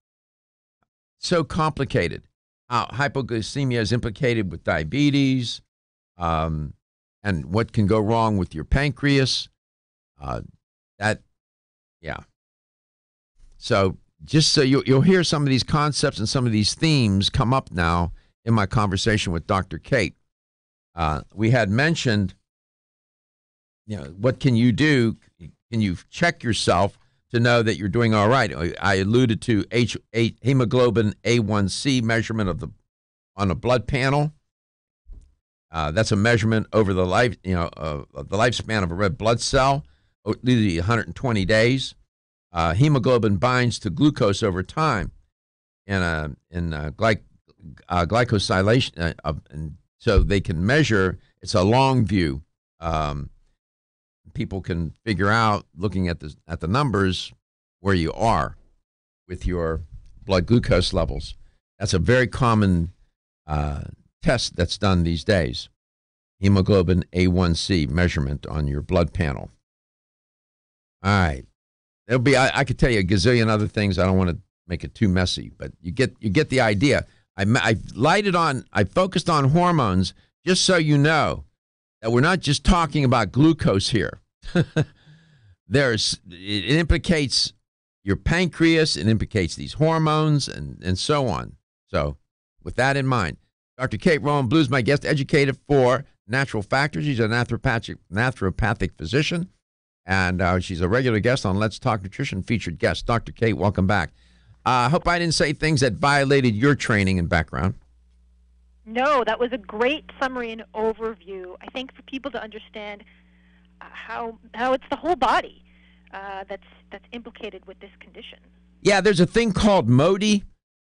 complicated. Hypoglycemia is implicated with diabetes, and what can go wrong with your pancreas. So just so you'll hear some of these concepts and some of these themes come up now in my conversation with Dr. Kate. We had mentioned, what can you do? Can you check yourself to know that you're doing all right? I alluded to hemoglobin A1C measurement on a blood panel. That's a measurement over the the lifespan of a red blood cell, usually 120 days. Hemoglobin binds to glucose over time, in glycosylation, and so they can measure. It's a long view. People can figure out, looking at the numbers, where you are with your blood glucose levels. That's a very common test that's done these days. Hemoglobin A1C measurement on your blood panel. All right. I could tell you a gazillion other things. I don't want to make it too messy, but you get the idea. I focused on hormones just so you know that we're not just talking about glucose here. It implicates your pancreas, it implicates these hormones and so on. So with that in mind, Dr. Kate Rowan Blue is my guest, educated for natural factors. She's a naturopathic physician, and she's a regular guest on Let's Talk Nutrition, featured guest. Dr. Kate, welcome back. I hope I didn't say things that violated your training and background. No, that was a great summary and overview. I think for people to understand how it's the whole body that's implicated with this condition. Yeah, there's a thing called MODY,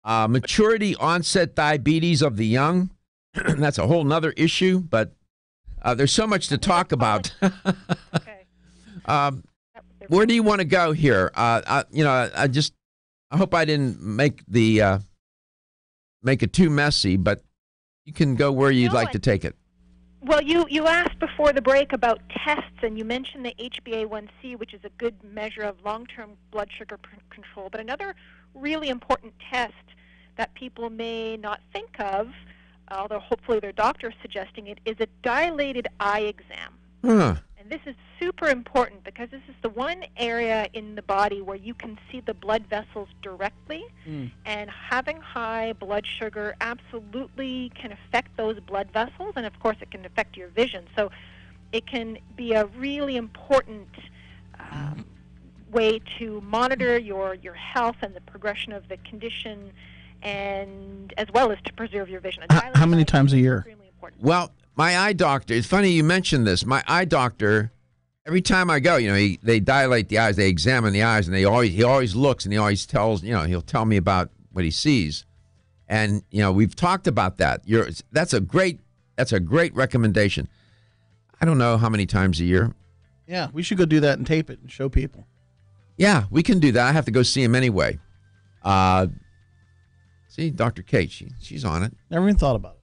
maturity onset diabetes of the young. That's a whole nother issue, but there's so much to talk about. Okay. Where do you want to go here? I hope I didn't make it too messy, but you can go where you'd like to take it. Well, you asked before the break about tests, and you mentioned the HbA1c, which is a good measure of long-term blood sugar control. But another really important test that people may not think of, although hopefully their doctor is suggesting it, is a dilated eye exam. Huh. And this is super important because this is the one area in the body where you can see the blood vessels directly, and having high blood sugar absolutely can affect those blood vessels, and of course it can affect your vision. So it can be a really important way to monitor your health and the progression of the condition, and as well as to preserve your vision. How many times a year? Extremely important. Well, my eye doctor, it's funny you mentioned this. My eye doctor, every time I go, they dilate the eyes, they examine the eyes, and he always looks, and he always tells, he'll tell me about what he sees. And, we've talked about that. That's a great recommendation. I don't know how many times a year. Yeah, we should go do that and tape it and show people. Yeah, we can do that. I have to go see him anyway. See, Dr. Kate, she's on it. Never even thought about it.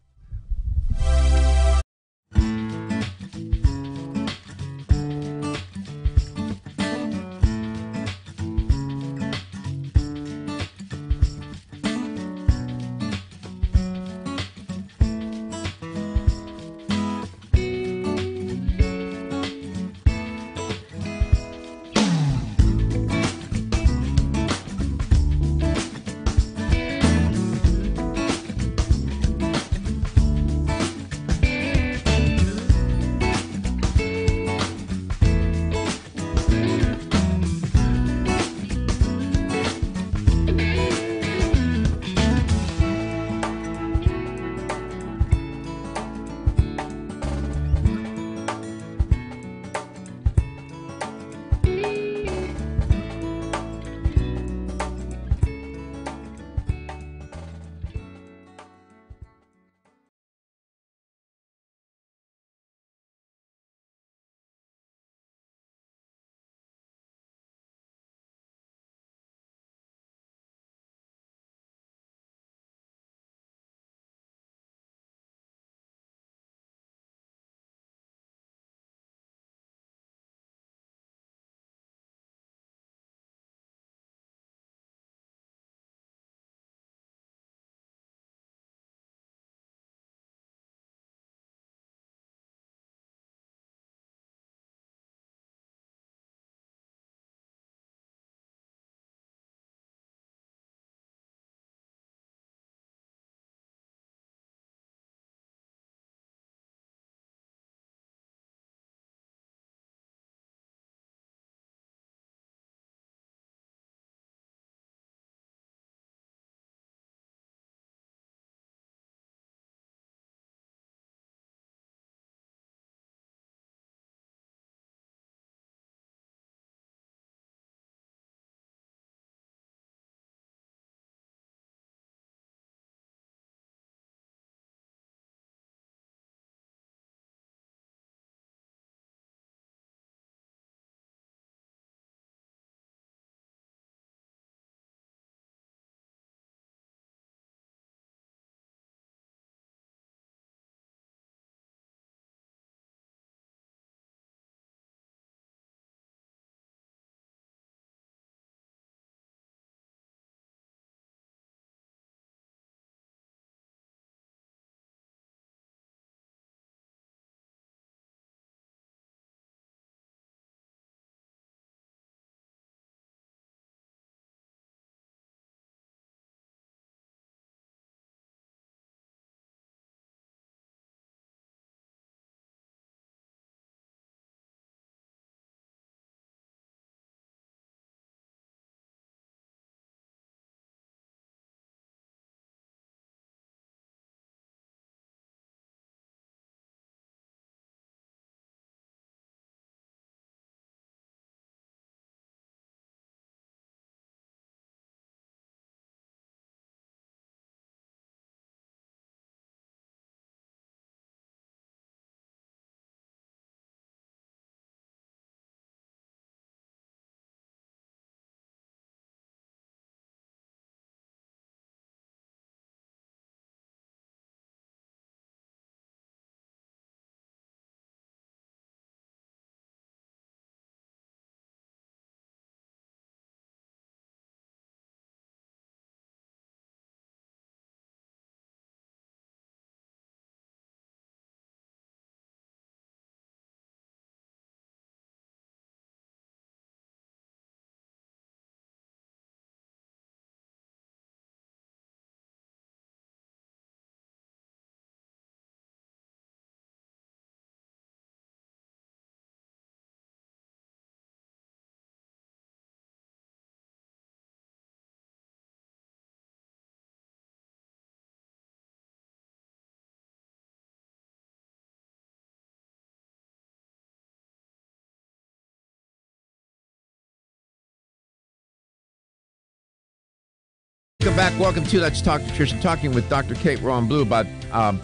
Welcome back. Welcome to Let's Talk Nutrition. Talking with Dr. Kate Rowan-Blue about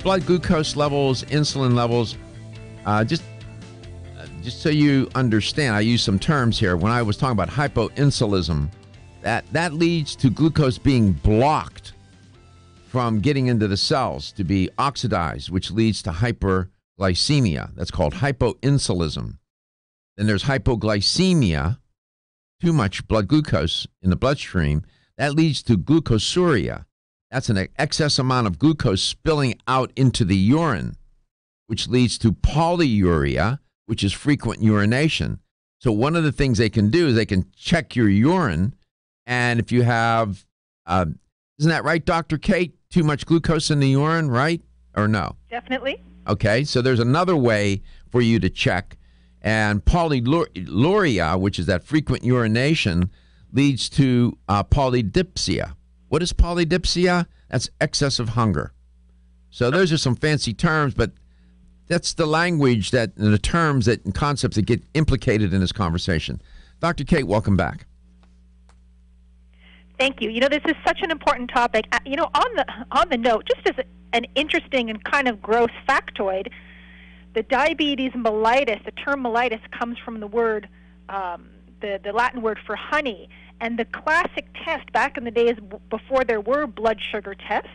blood glucose levels, insulin levels. Just so you understand, I use some terms here. When I was talking about hypoinsulinism, that leads to glucose being blocked from getting into the cells to be oxidized, which leads to hyperglycemia. That's called hypoinsulinism. Then there's hypoglycemia, too much blood glucose in the bloodstream. That leads to glucosuria. That's an excess amount of glucose spilling out into the urine, which leads to polyuria, which is frequent urination. So one of the things they can do is they can check your urine, and if you have, isn't that right, Dr. Kate? Too much glucose in the urine, right? Or no? Definitely. Okay, so there's another way for you to check. And polyuria, which is that frequent urination, leads to polydipsia. What is polydipsia? That's excessive hunger. So those are some fancy terms, but that's the language and the terms and concepts that get implicated in this conversation. Dr. Kate, welcome back. Thank you. This is such an important topic. On the note, just as an interesting and kind of gross factoid, the diabetes mellitus, the term mellitus comes from the word, the Latin word for honey. And the classic test back in the days before there were blood sugar tests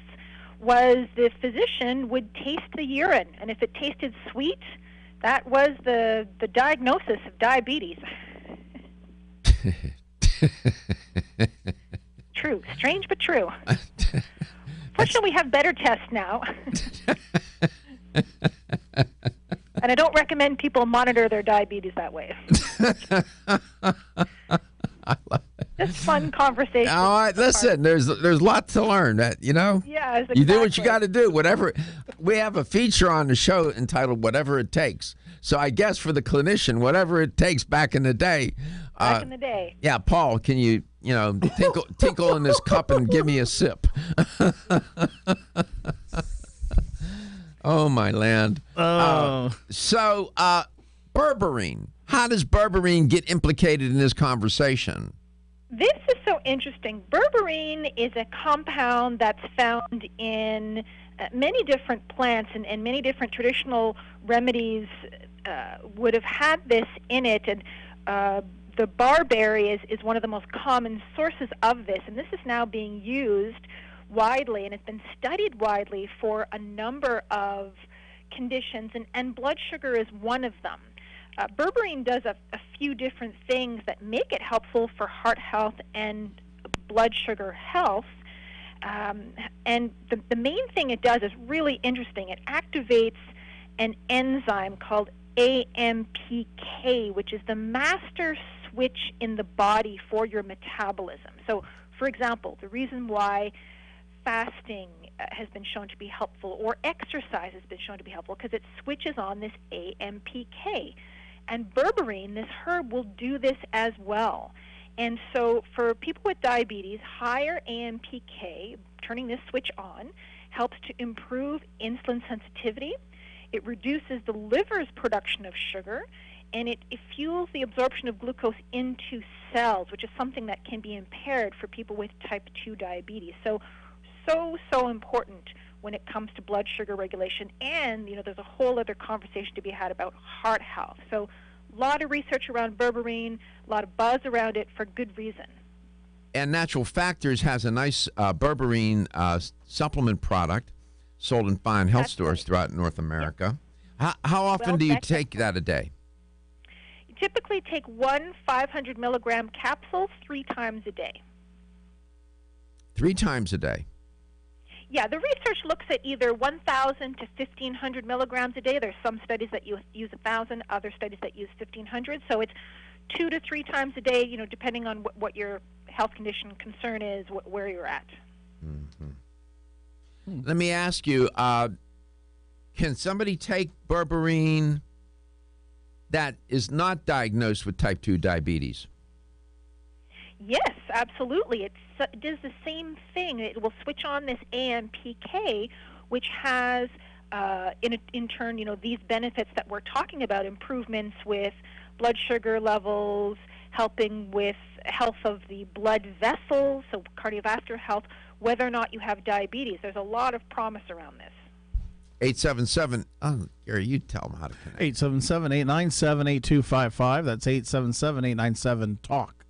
was the physician would taste the urine. And if it tasted sweet, that was the diagnosis of diabetes. True. Strange, but true. Fortunately, we have better tests now. And I don't recommend people monitor their diabetes that way. I love it. Just fun conversation. All right, listen, there's a lot to learn. Yeah, exactly. You do what you got to do. Whatever. We have a feature on the show entitled "Whatever It Takes." So I guess for the clinician, whatever it takes back in the day. Back in the day. Yeah, Paul, can you tinkle in this cup and give me a sip? Oh my land. So berberine. How does berberine get implicated in this conversation? This is so interesting. Berberine is a compound that's found in many different plants, and many different traditional remedies would have had this in it. And the barberry is one of the most common sources of this, and this is now being used widely, and it's been studied widely for a number of conditions, and blood sugar is one of them. Berberine does a few different things that make it helpful for heart health and blood sugar health. And the main thing it does is really interesting. It activates an enzyme called AMPK, which is the master switch in the body for your metabolism. So, for example, the reason why fasting has been shown to be helpful, or exercise has been shown to be helpful, because it switches on this AMPK. And berberine, this herb, will do this as well. And so for people with diabetes, higher AMPK, turning this switch on, helps to improve insulin sensitivity. It reduces the liver's production of sugar, and it fuels the absorption of glucose into cells, which is something that can be impaired for people with type 2 diabetes. So important when it comes to blood sugar regulation. And, there's a whole other conversation to be had about heart health. So a lot of research around berberine, a lot of buzz around it for good reason. And Natural Factors has a nice berberine supplement product sold in fine health stores throughout North America. Yep. How often do you take that a day? You typically take one 500 milligram capsule 3 times a day. 3 times a day? Yeah, the research looks at either 1,000 to 1,500 milligrams a day. There's some studies that use 1,000, other studies that use 1,500. So it's 2 to 3 times a day, depending on what your health condition concern is, where you're at. Mm-hmm. Let me ask you, can somebody take berberine that is not diagnosed with type 2 diabetes? Yes, absolutely. It does the same thing. It will switch on this AMPK, which has, in turn, these benefits that we're talking about, improvements with blood sugar levels, helping with health of the blood vessels, so cardiovascular health, whether or not you have diabetes. There's a lot of promise around this. 877. Oh, Gary, you tell them how to connect. 877-897-8255. That's 877-897-TALK.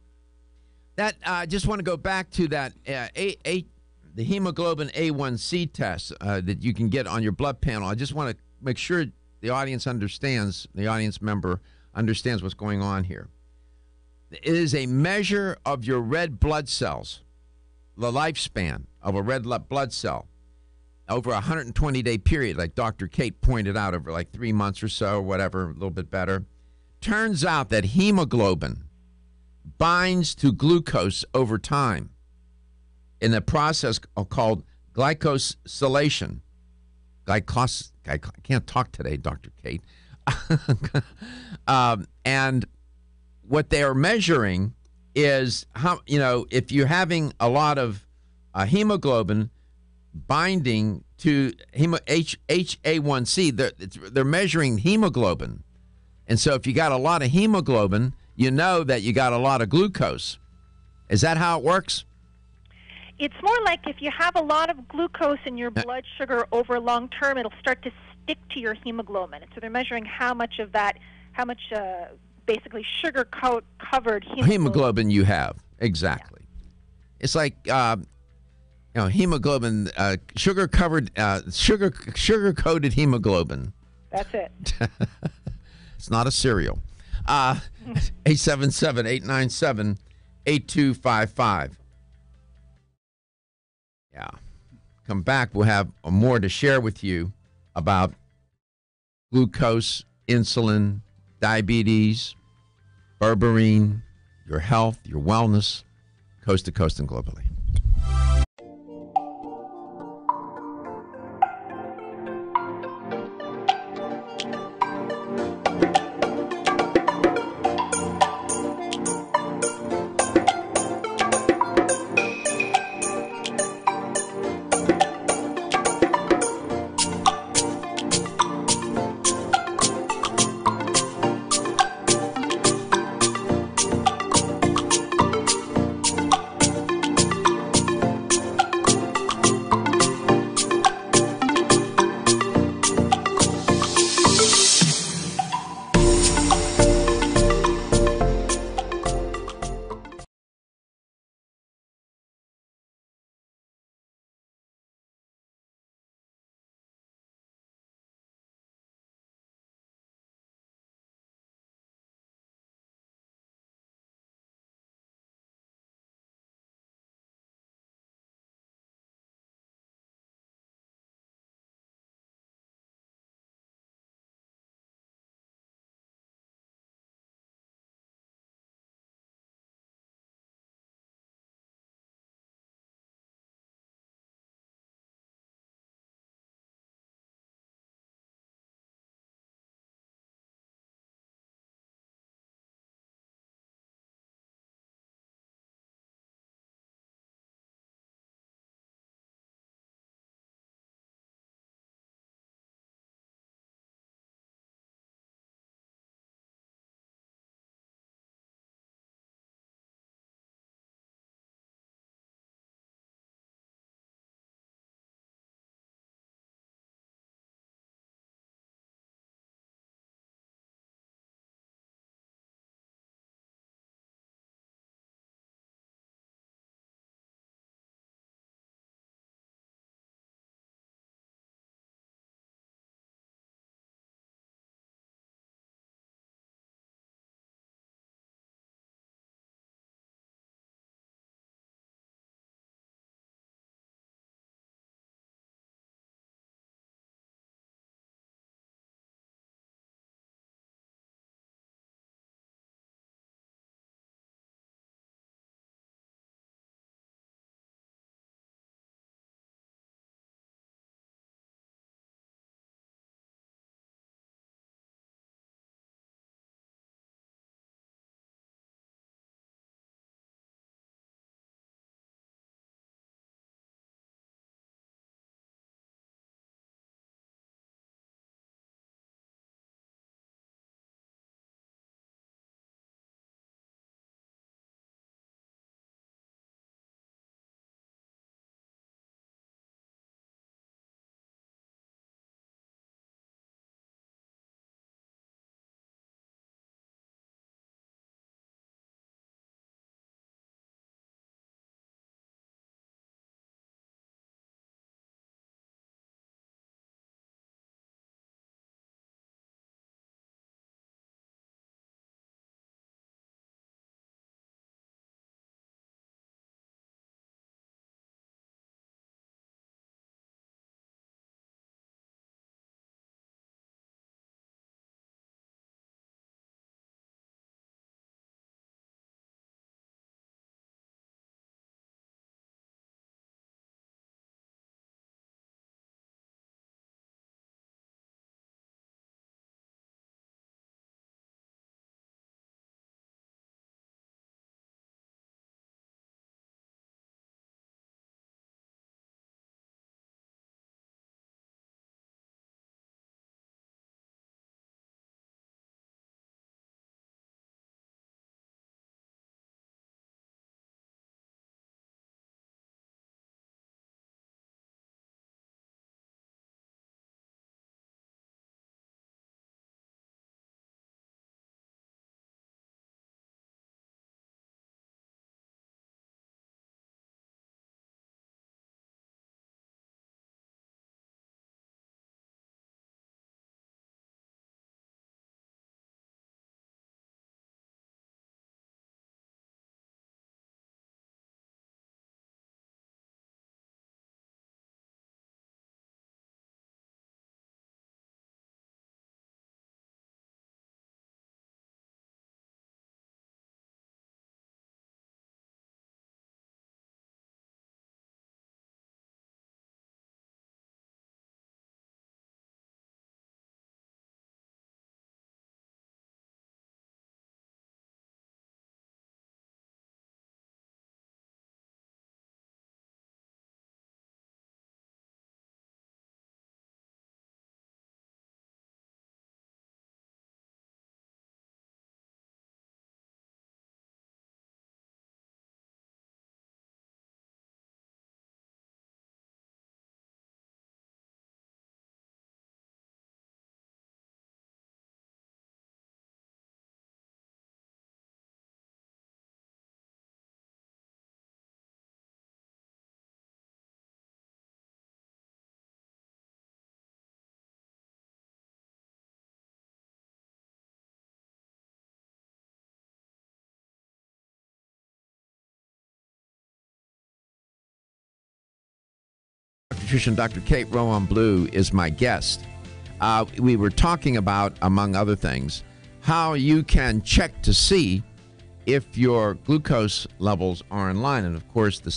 That I just want to go back to that the hemoglobin A1C test that you can get on your blood panel. I just want to make sure the audience understands, the audience member understands what's going on here. It is a measure of your red blood cells, the lifespan of a red blood cell over a 120-day period, like Dr. Kate pointed out, over like 3 months or so, whatever, a little bit better. Turns out that hemoglobin binds to glucose over time in a process called glycosylation. I can't talk today, Dr. Kate. And what they are measuring is how, if you're having a lot of hemoglobin binding to HA1C, they're measuring hemoglobin. And so if you got a lot of hemoglobin, you know that you got a lot of glucose. Is that how it works? It's more like if you have a lot of glucose in your blood sugar over long term, it'll start to stick to your hemoglobin. And so they're measuring how much basically sugar-covered hemoglobin you have. Exactly. Yeah. It's like hemoglobin, sugar-coated hemoglobin. That's it. It's not a cereal. 877-897-8255. Yeah. Come back. We'll have more to share with you about glucose, insulin, diabetes, berberine, your health, your wellness, coast to coast and globally. Nutrition. Dr. Kate Rowan Blue is my guest. We were talking about, among other things, how you can check to see if your glucose levels are in line. And, of course, the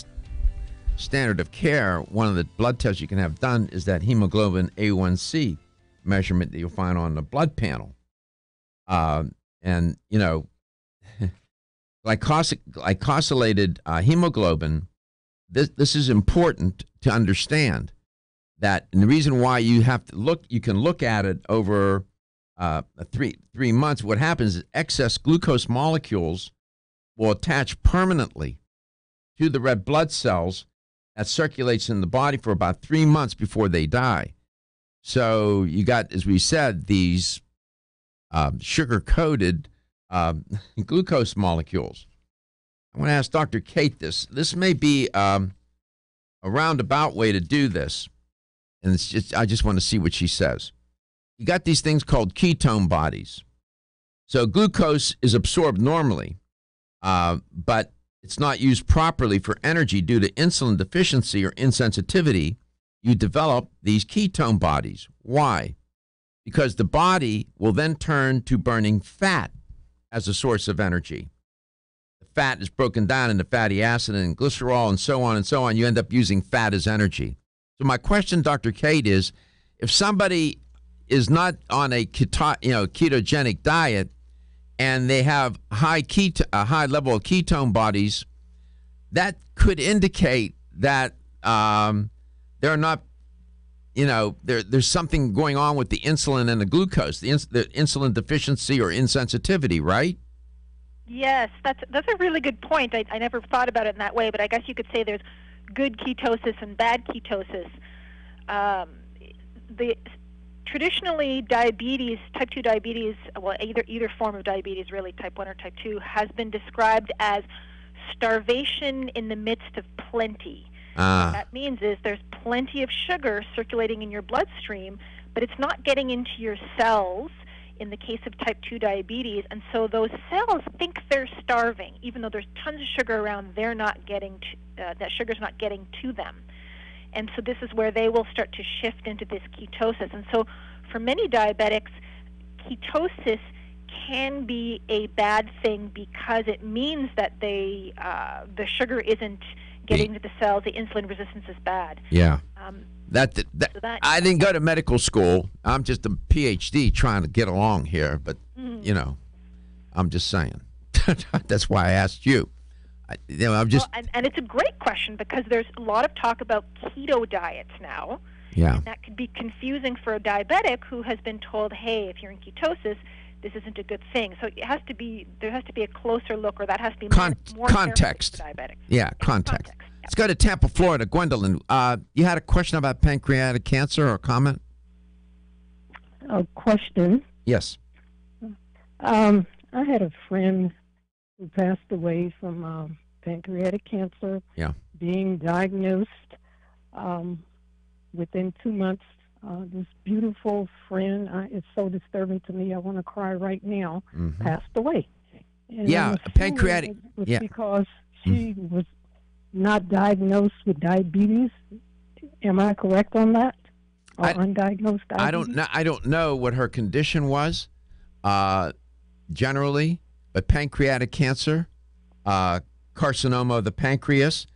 standard of care, one of the blood tests you can have done is that hemoglobin A1C measurement that you'll find on the blood panel. And, you know, glycosylated hemoglobin, this is important to understand that, and the reason why you have to look, you can look at it over 3 months. What happens is excess glucose molecules will attach permanently to the red blood cells that circulates in the body for about 3 months before they die. So you got, as we said, these sugar-coated glucose molecules. I want to ask Dr. Kate this. This may be a roundabout way to do this, and it's just, I just want to see what she says. You got these things called ketone bodies. So glucose is absorbed normally, but it's not used properly for energy due to insulin deficiency or insensitivity. You develop these ketone bodies. Why? Because the body will then turn to burning fat as a source of energy. The fat is broken down into fatty acid and glycerol and so on and so on. You end up using fat as energy. So my question, Dr. Kate, is if somebody is not on a ketogenic diet and they have a high level of ketone bodies, that could indicate that they're not, there's something going on with the insulin and the glucose, the insulin deficiency or insensitivity, right? Yes, that's a really good point. I never thought about it in that way, but I guess you could say there's good ketosis and bad ketosis. Traditionally, diabetes, type 2 diabetes, well, either form of diabetes, really, type 1 or type 2, has been described as starvation in the midst of plenty. What that means is there's plenty of sugar circulating in your bloodstream, but it's not getting into your cells in the case of type 2 diabetes, and so those cells think they're starving. Even though there's tons of sugar around, they're not getting that sugar's not getting to them. And so this is where they will start to shift into this ketosis. And so for many diabetics, ketosis can be a bad thing because it means that the sugar isn't getting to the cells, the insulin resistance is bad. Yeah. I didn't go to medical school. I'm just a PhD trying to get along here, but, I'm just saying. That's why I asked you. I'm just. Well, and it's a great question because there's a lot of talk about keto diets now. Yeah. And that could be confusing for a diabetic who has been told, hey, if you're in ketosis, this isn't a good thing. So there has to be a closer look, or that has to be more context. For diabetics. Yeah, context. Yeah. Let's go to Tampa, Florida. Gwendolyn, you had a question about pancreatic cancer or a comment? A question. Yes. I had a friend who passed away from pancreatic cancer. Yeah. Being diagnosed within 2 months. This beautiful friend, it's so disturbing to me. I want to cry right now. Mm-hmm. Passed away. And pancreatic. Was because she was not diagnosed with diabetes. Am I correct on that? Or undiagnosed diabetes? I don't know what her condition was, generally, but pancreatic cancer, carcinoma of the pancreas,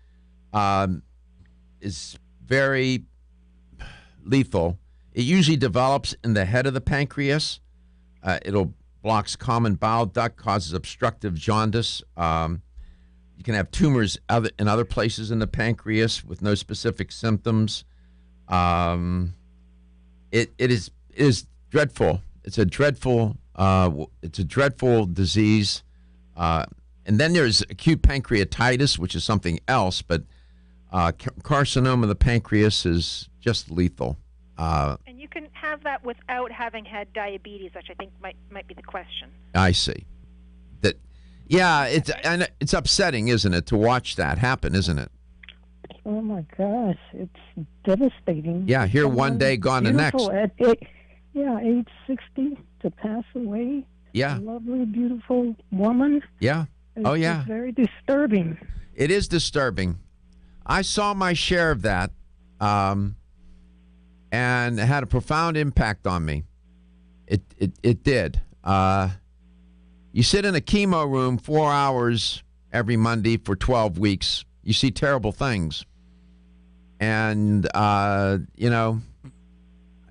is very lethal. It usually develops in the head of the pancreas. It'll blocks common bile duct, causes obstructive jaundice. You can have tumors in other places in the pancreas with no specific symptoms. It is dreadful. It's a dreadful disease. And then there's acute pancreatitis, which is something else. But carcinoma of the pancreas is just lethal. And you can have that without having had diabetes, which I think might be the question. I see. It's upsetting, isn't it, to watch that happen, isn't it? Oh my gosh, it's devastating. Yeah, here one day, gone the next. At age 60 to pass away. Yeah. A lovely, beautiful woman. Yeah. It's very disturbing. It is disturbing. I saw my share of that. and it had a profound impact on me. It did. You sit in a chemo room 4 hours every Monday for 12 weeks. You see terrible things. And,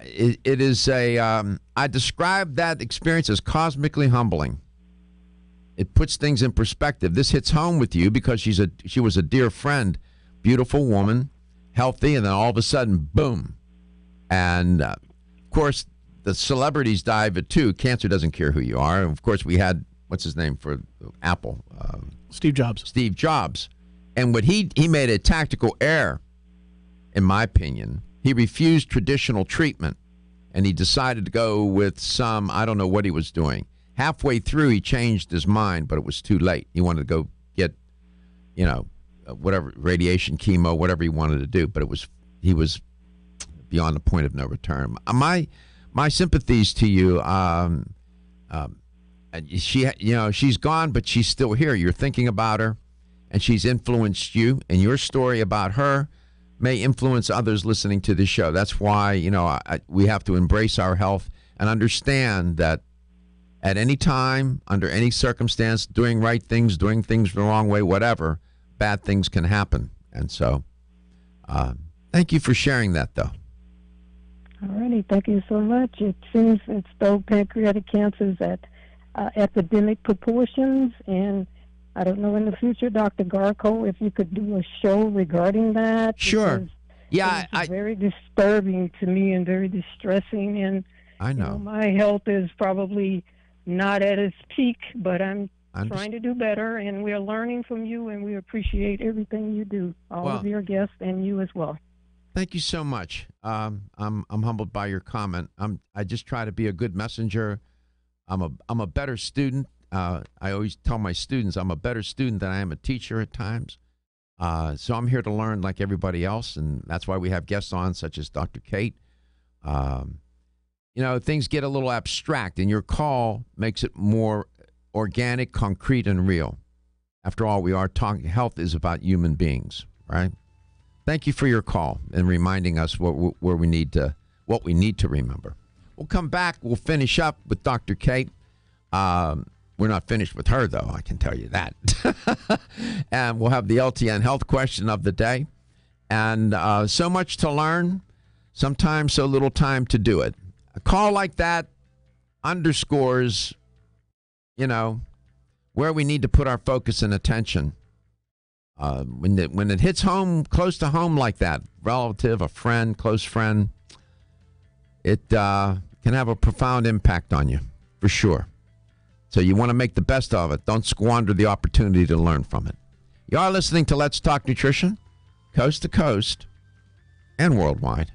it is I describe that experience as cosmically humbling. It puts things in perspective. This hits home with you because she was a dear friend, beautiful woman, healthy, and then all of a sudden, boom. And, of course, the celebrities die of it, too. Cancer doesn't care who you are. And, of course, we had, what's his name for Apple? Steve Jobs. Steve Jobs. And what he made a tactical error, in my opinion. He refused traditional treatment, and he decided to go with I don't know what he was doing. Halfway through, he changed his mind, but it was too late. He wanted to go get, whatever, radiation, chemo, whatever he wanted to do, but he was beyond the point of no return. My sympathies to you. She's gone, but she's still here. You're thinking about her, and she's influenced you, and your story about her may influence others listening to this show. That's why, we have to embrace our health and understand that at any time, under any circumstance, doing right things, doing things the wrong way, whatever, bad things can happen. And so, thank you for sharing that, though. All righty. Thank you so much. It seems as though pancreatic cancer is at epidemic proportions, and I don't know in the future, Dr. Garko, if you could do a show regarding that. Sure. Yeah. It's very disturbing to me and very distressing. And I know. My health is probably not at its peak, but I'm trying to do better, and we're learning from you, and we appreciate everything you do, all of your guests and you as well. Thank you so much. I'm humbled by your comment. I just try to be a good messenger. I'm a better student. I always tell my students I'm a better student than I am a teacher at times. So I'm here to learn like everybody else, and that's why we have guests on such as Dr. Kate. Things get a little abstract, and your call makes it more organic, concrete, and real. After all, we are talking, health is about human beings, right? Thank you for your call and reminding us what we need to remember. We'll come back. We'll finish up with Dr. Kate. We're not finished with her, though, I can tell you that. And we'll have the LTN health question of the day. And so much to learn, sometimes so little time to do it. A call like that underscores, where we need to put our focus and attention. When it hits home, close to home like that, relative, a friend, close friend, it can have a profound impact on you, for sure. So you want to make the best of it. Don't squander the opportunity to learn from it. You are listening to Let's Talk Nutrition, coast to coast and worldwide.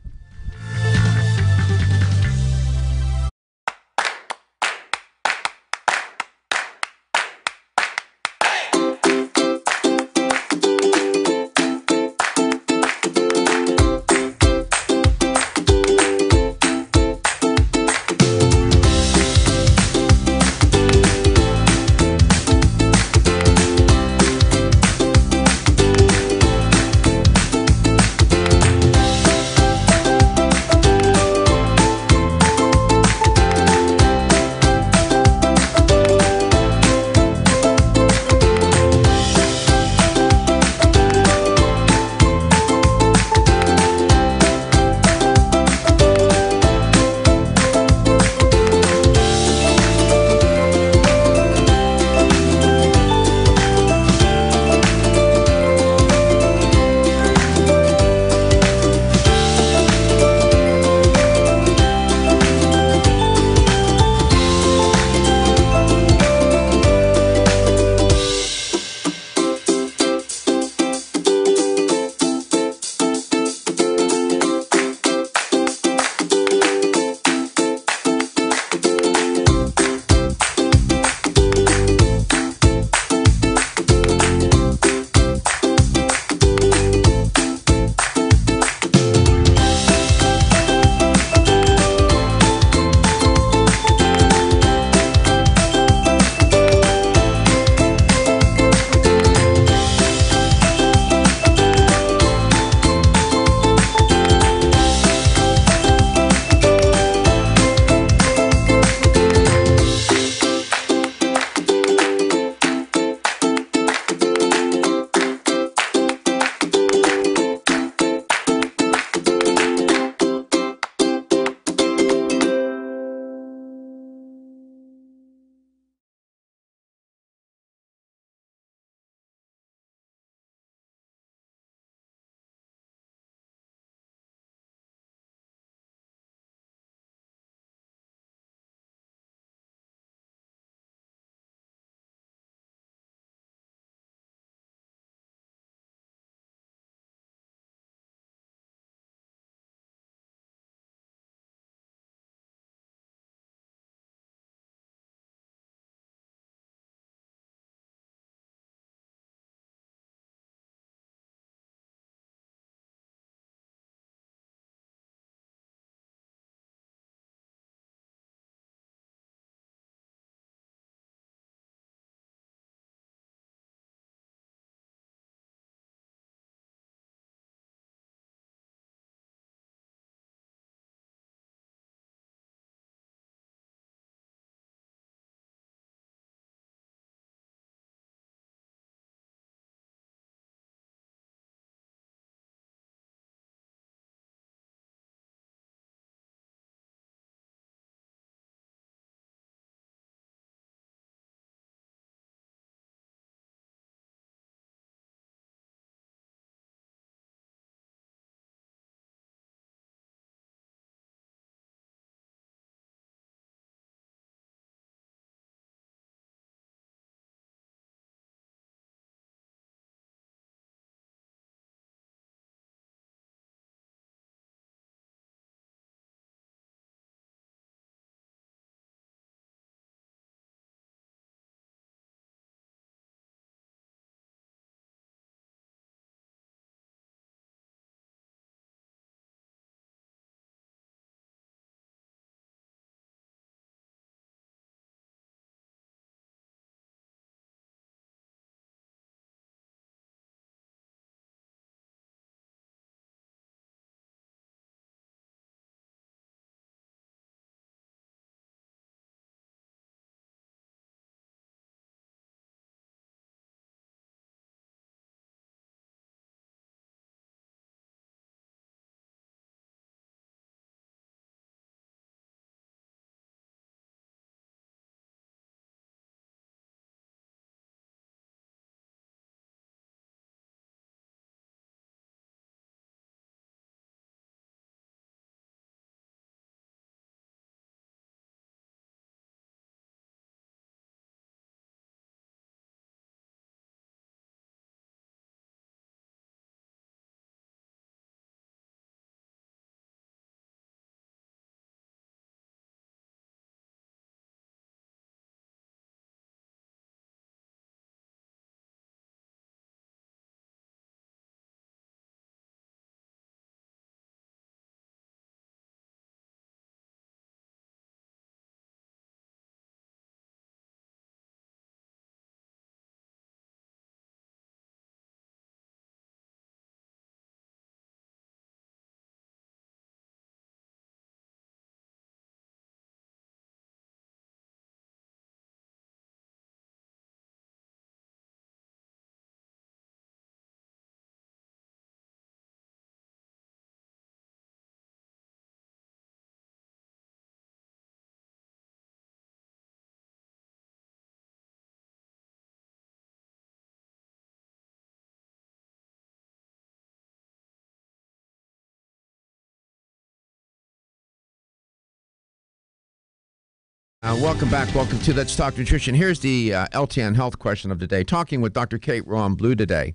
Welcome back. Welcome to Let's Talk Nutrition. Here's the LTN health question of the day. Talking with Dr. Kate Rowan Blue today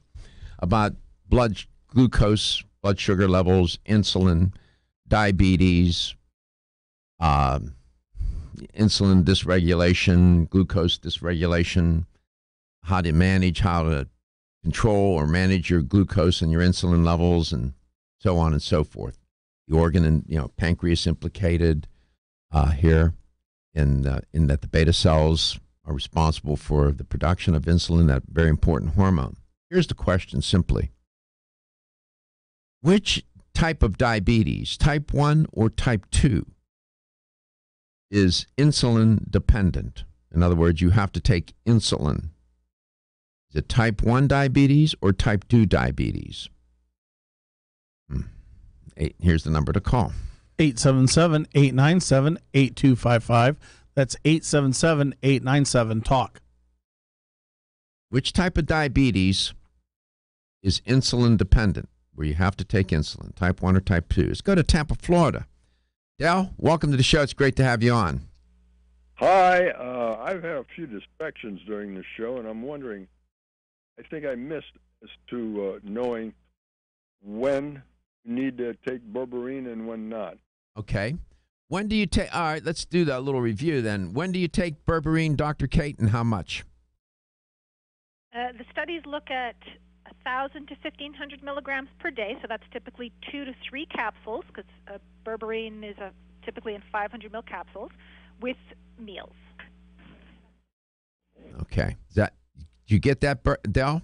about blood glucose, blood sugar levels, insulin, diabetes, insulin dysregulation, glucose dysregulation, how to manage, how to control or manage your glucose and your insulin levels, and so on and so forth. The organ and pancreas implicated here. In that the beta cells are responsible for the production of insulin, that very important hormone. Here's the question simply. Which type of diabetes, type 1 or type 2, is insulin dependent? In other words, you have to take insulin. Is it type 1 diabetes or type 2 diabetes? Here's the number to call. 877-897-8255. That's 877-897-TALK. Which type of diabetes is insulin dependent, where you have to take insulin, type 1 or type 2? Let's go to Tampa, Florida. Dell, welcome to the show. It's great to have you on. Hi. I've had a few distractions during the show, and I'm wondering, I think I missed as to knowing when you need to take berberine and when not. Okay. When do you take? All right, let's do that little review then. When do you take berberine, Dr. Kate, and how much? The studies look at 1,000 to 1,500 milligrams per day, so that's typically 2 to 3 capsules, because berberine is typically in 500 ml capsules, with meals. Okay. Do you get that, Dell?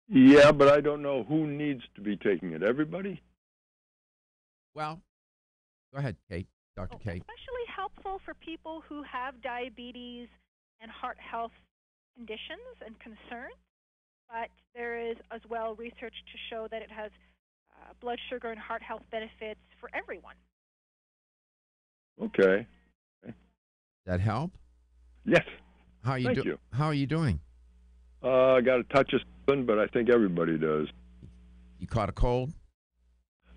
Yeah, but I don't know who needs to be taking it. Everybody? Well, go ahead, Kate. Dr. Kate. Especially helpful for people who have diabetes and heart health conditions and concerns. But there is as well research to show that it has blood sugar and heart health benefits for everyone. Okay. That help? Yes. Thank you. How are you doing? I got a touch of something, but I think everybody does. You caught a cold?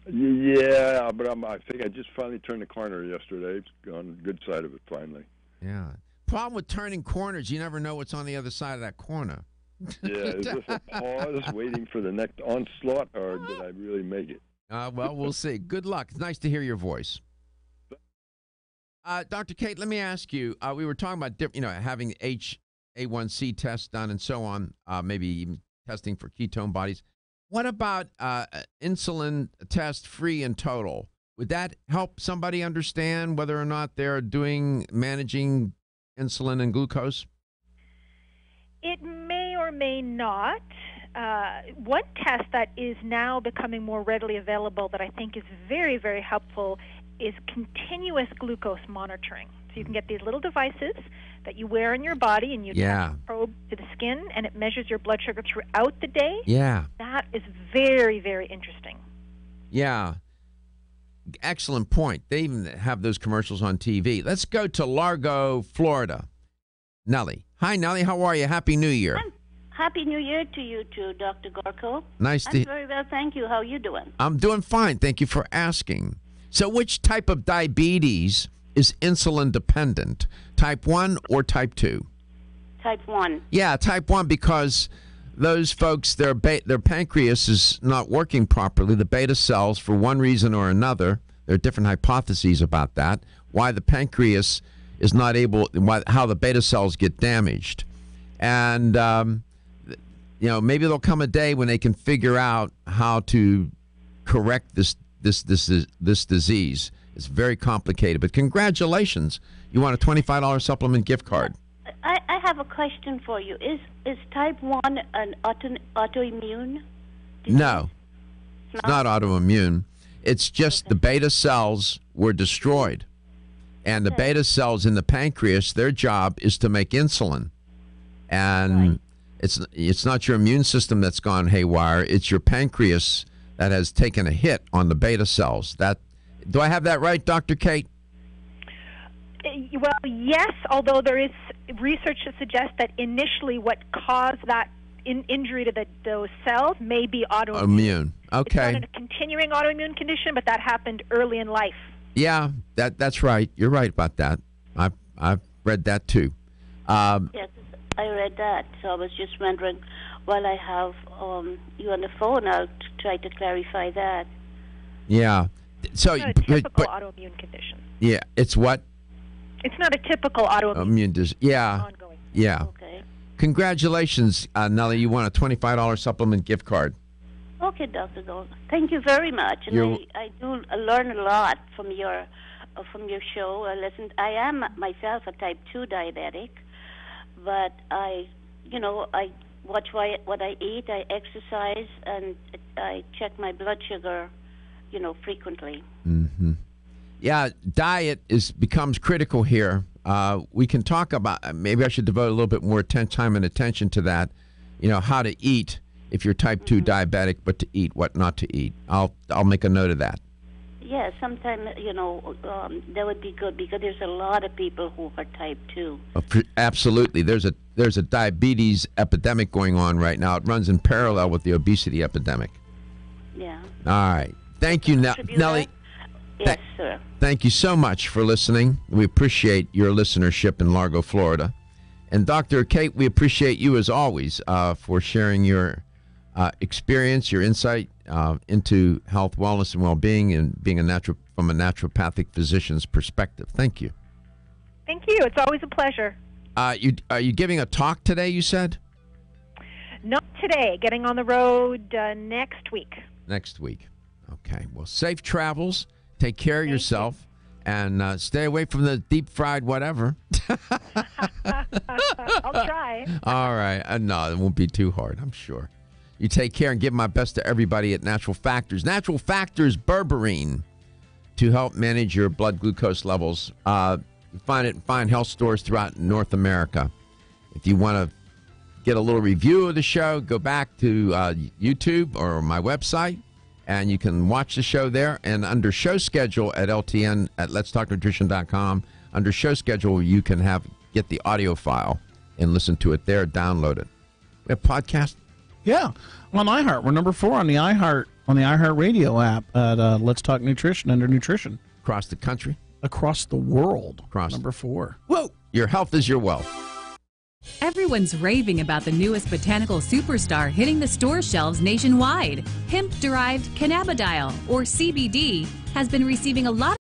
Yeah, but I think I just finally turned the corner yesterday. It's on the good side of it finally. Yeah. Problem with turning corners, you never know what's on the other side of that corner. Yeah, is this a pause waiting for the next onslaught, or did I really make it? Well, we'll see. Good luck. It's nice to hear your voice. Dr. Kate, let me ask you, we were talking about having HA1C tests done and so on, maybe even testing for ketone bodies. What about insulin test free in total? Would that help somebody understand whether or not they're managing insulin and glucose? It may or may not. One test that is now becoming more readily available that I think is very, very helpful is continuous glucose monitoring. So you can get these little devices that you wear in your body, and you attach a probe to the skin, and it measures your blood sugar throughout the day. Yeah. That is very, very interesting. Yeah. Excellent point. They even have those commercials on TV. Let's go to Largo, Florida. Nellie. Hi, Nellie. How are you? Happy New Year. Happy New Year to you too, Dr. Garko. Nice to. I'm very well, thank you. How are you doing? I'm doing fine. Thank you for asking. So which type of diabetes is insulin dependent, type 1 or type 2? Type 1. Yeah, type 1, because those folks, their pancreas is not working properly. The beta cells, for one reason or another, there are different hypotheses about that, why the pancreas is not able, how the beta cells get damaged. And, maybe there'll come a day when they can figure out how to correct this disease. It's very complicated, but congratulations. You want a $25 supplement gift card. I have a question for you. Is type 1 an autoimmune disease? No, it's not autoimmune. It's just the beta cells were destroyed. And the beta cells in the pancreas, their job is to make insulin. And it's not your immune system that's gone haywire. It's your pancreas that has taken a hit on the beta cells. Do I have that right, Dr. Kate? Well, yes, although there is research to suggest that initially what caused that injury to those cells may be autoimmune. Okay. It's not a continuing autoimmune condition, but that happened early in life. Yeah, that's right. You're right about that. I've read that too. Yes, I read that. So I was just wondering, while I have you on the phone, I'll try to clarify that. Yeah. So, it's not a typical autoimmune condition. Yeah, it's what? It's not a typical autoimmune disease. Yeah. Ongoing. Yeah. Okay. Congratulations, Nellie. You won a $25 supplement gift card. Okay, Dr. Gold. Thank you very much. And I do learn a lot from your show. I am myself a type 2 diabetic, but I watch what I eat, I exercise, and I check my blood sugar, frequently. Mm-hmm. Yeah, diet becomes critical here. We can talk about, maybe I should devote a little bit more time and attention to that, how to eat if you're type 2 diabetic, but to eat, what not to eat. I'll make a note of that. Yeah, sometimes, that would be good because there's a lot of people who are type 2. Absolutely. There's a diabetes epidemic going on right now. It runs in parallel with the obesity epidemic. Yeah. All right. Thank you, Nellie. Yes, sir. Thank you so much for listening. We appreciate your listenership in Largo, Florida. And Dr. Kate, we appreciate you as always for sharing your experience, your insight into health, wellness, and well-being, and being from a naturopathic physician's perspective. Thank you. Thank you. It's always a pleasure. Are you giving a talk today, you said? Not today. Getting on the road next week. Next week. Okay. Well, safe travels. Take care of yourself. And stay away from the deep-fried whatever. I'll try. All right. No, it won't be too hard, I'm sure. You take care and give my best to everybody at Natural Factors. Natural Factors Berberine to help manage your blood glucose levels. You find it in fine health stores throughout North America. If you want to get a little review of the show, go back to YouTube or my website, and you can watch the show there. And under show schedule at LTN at letstalknutrition.com, under show schedule, you can get the audio file and listen to it there, download it. We have podcast. Yeah, on iHeart. We're number 4 on the iHeart Radio app at Let's Talk Nutrition under Nutrition. Across the country? Across the world. Number 4. Whoa! Your health is your wealth. Everyone's raving about the newest botanical superstar hitting the store shelves nationwide. Hemp-derived cannabidiol, or CBD, has been receiving a lot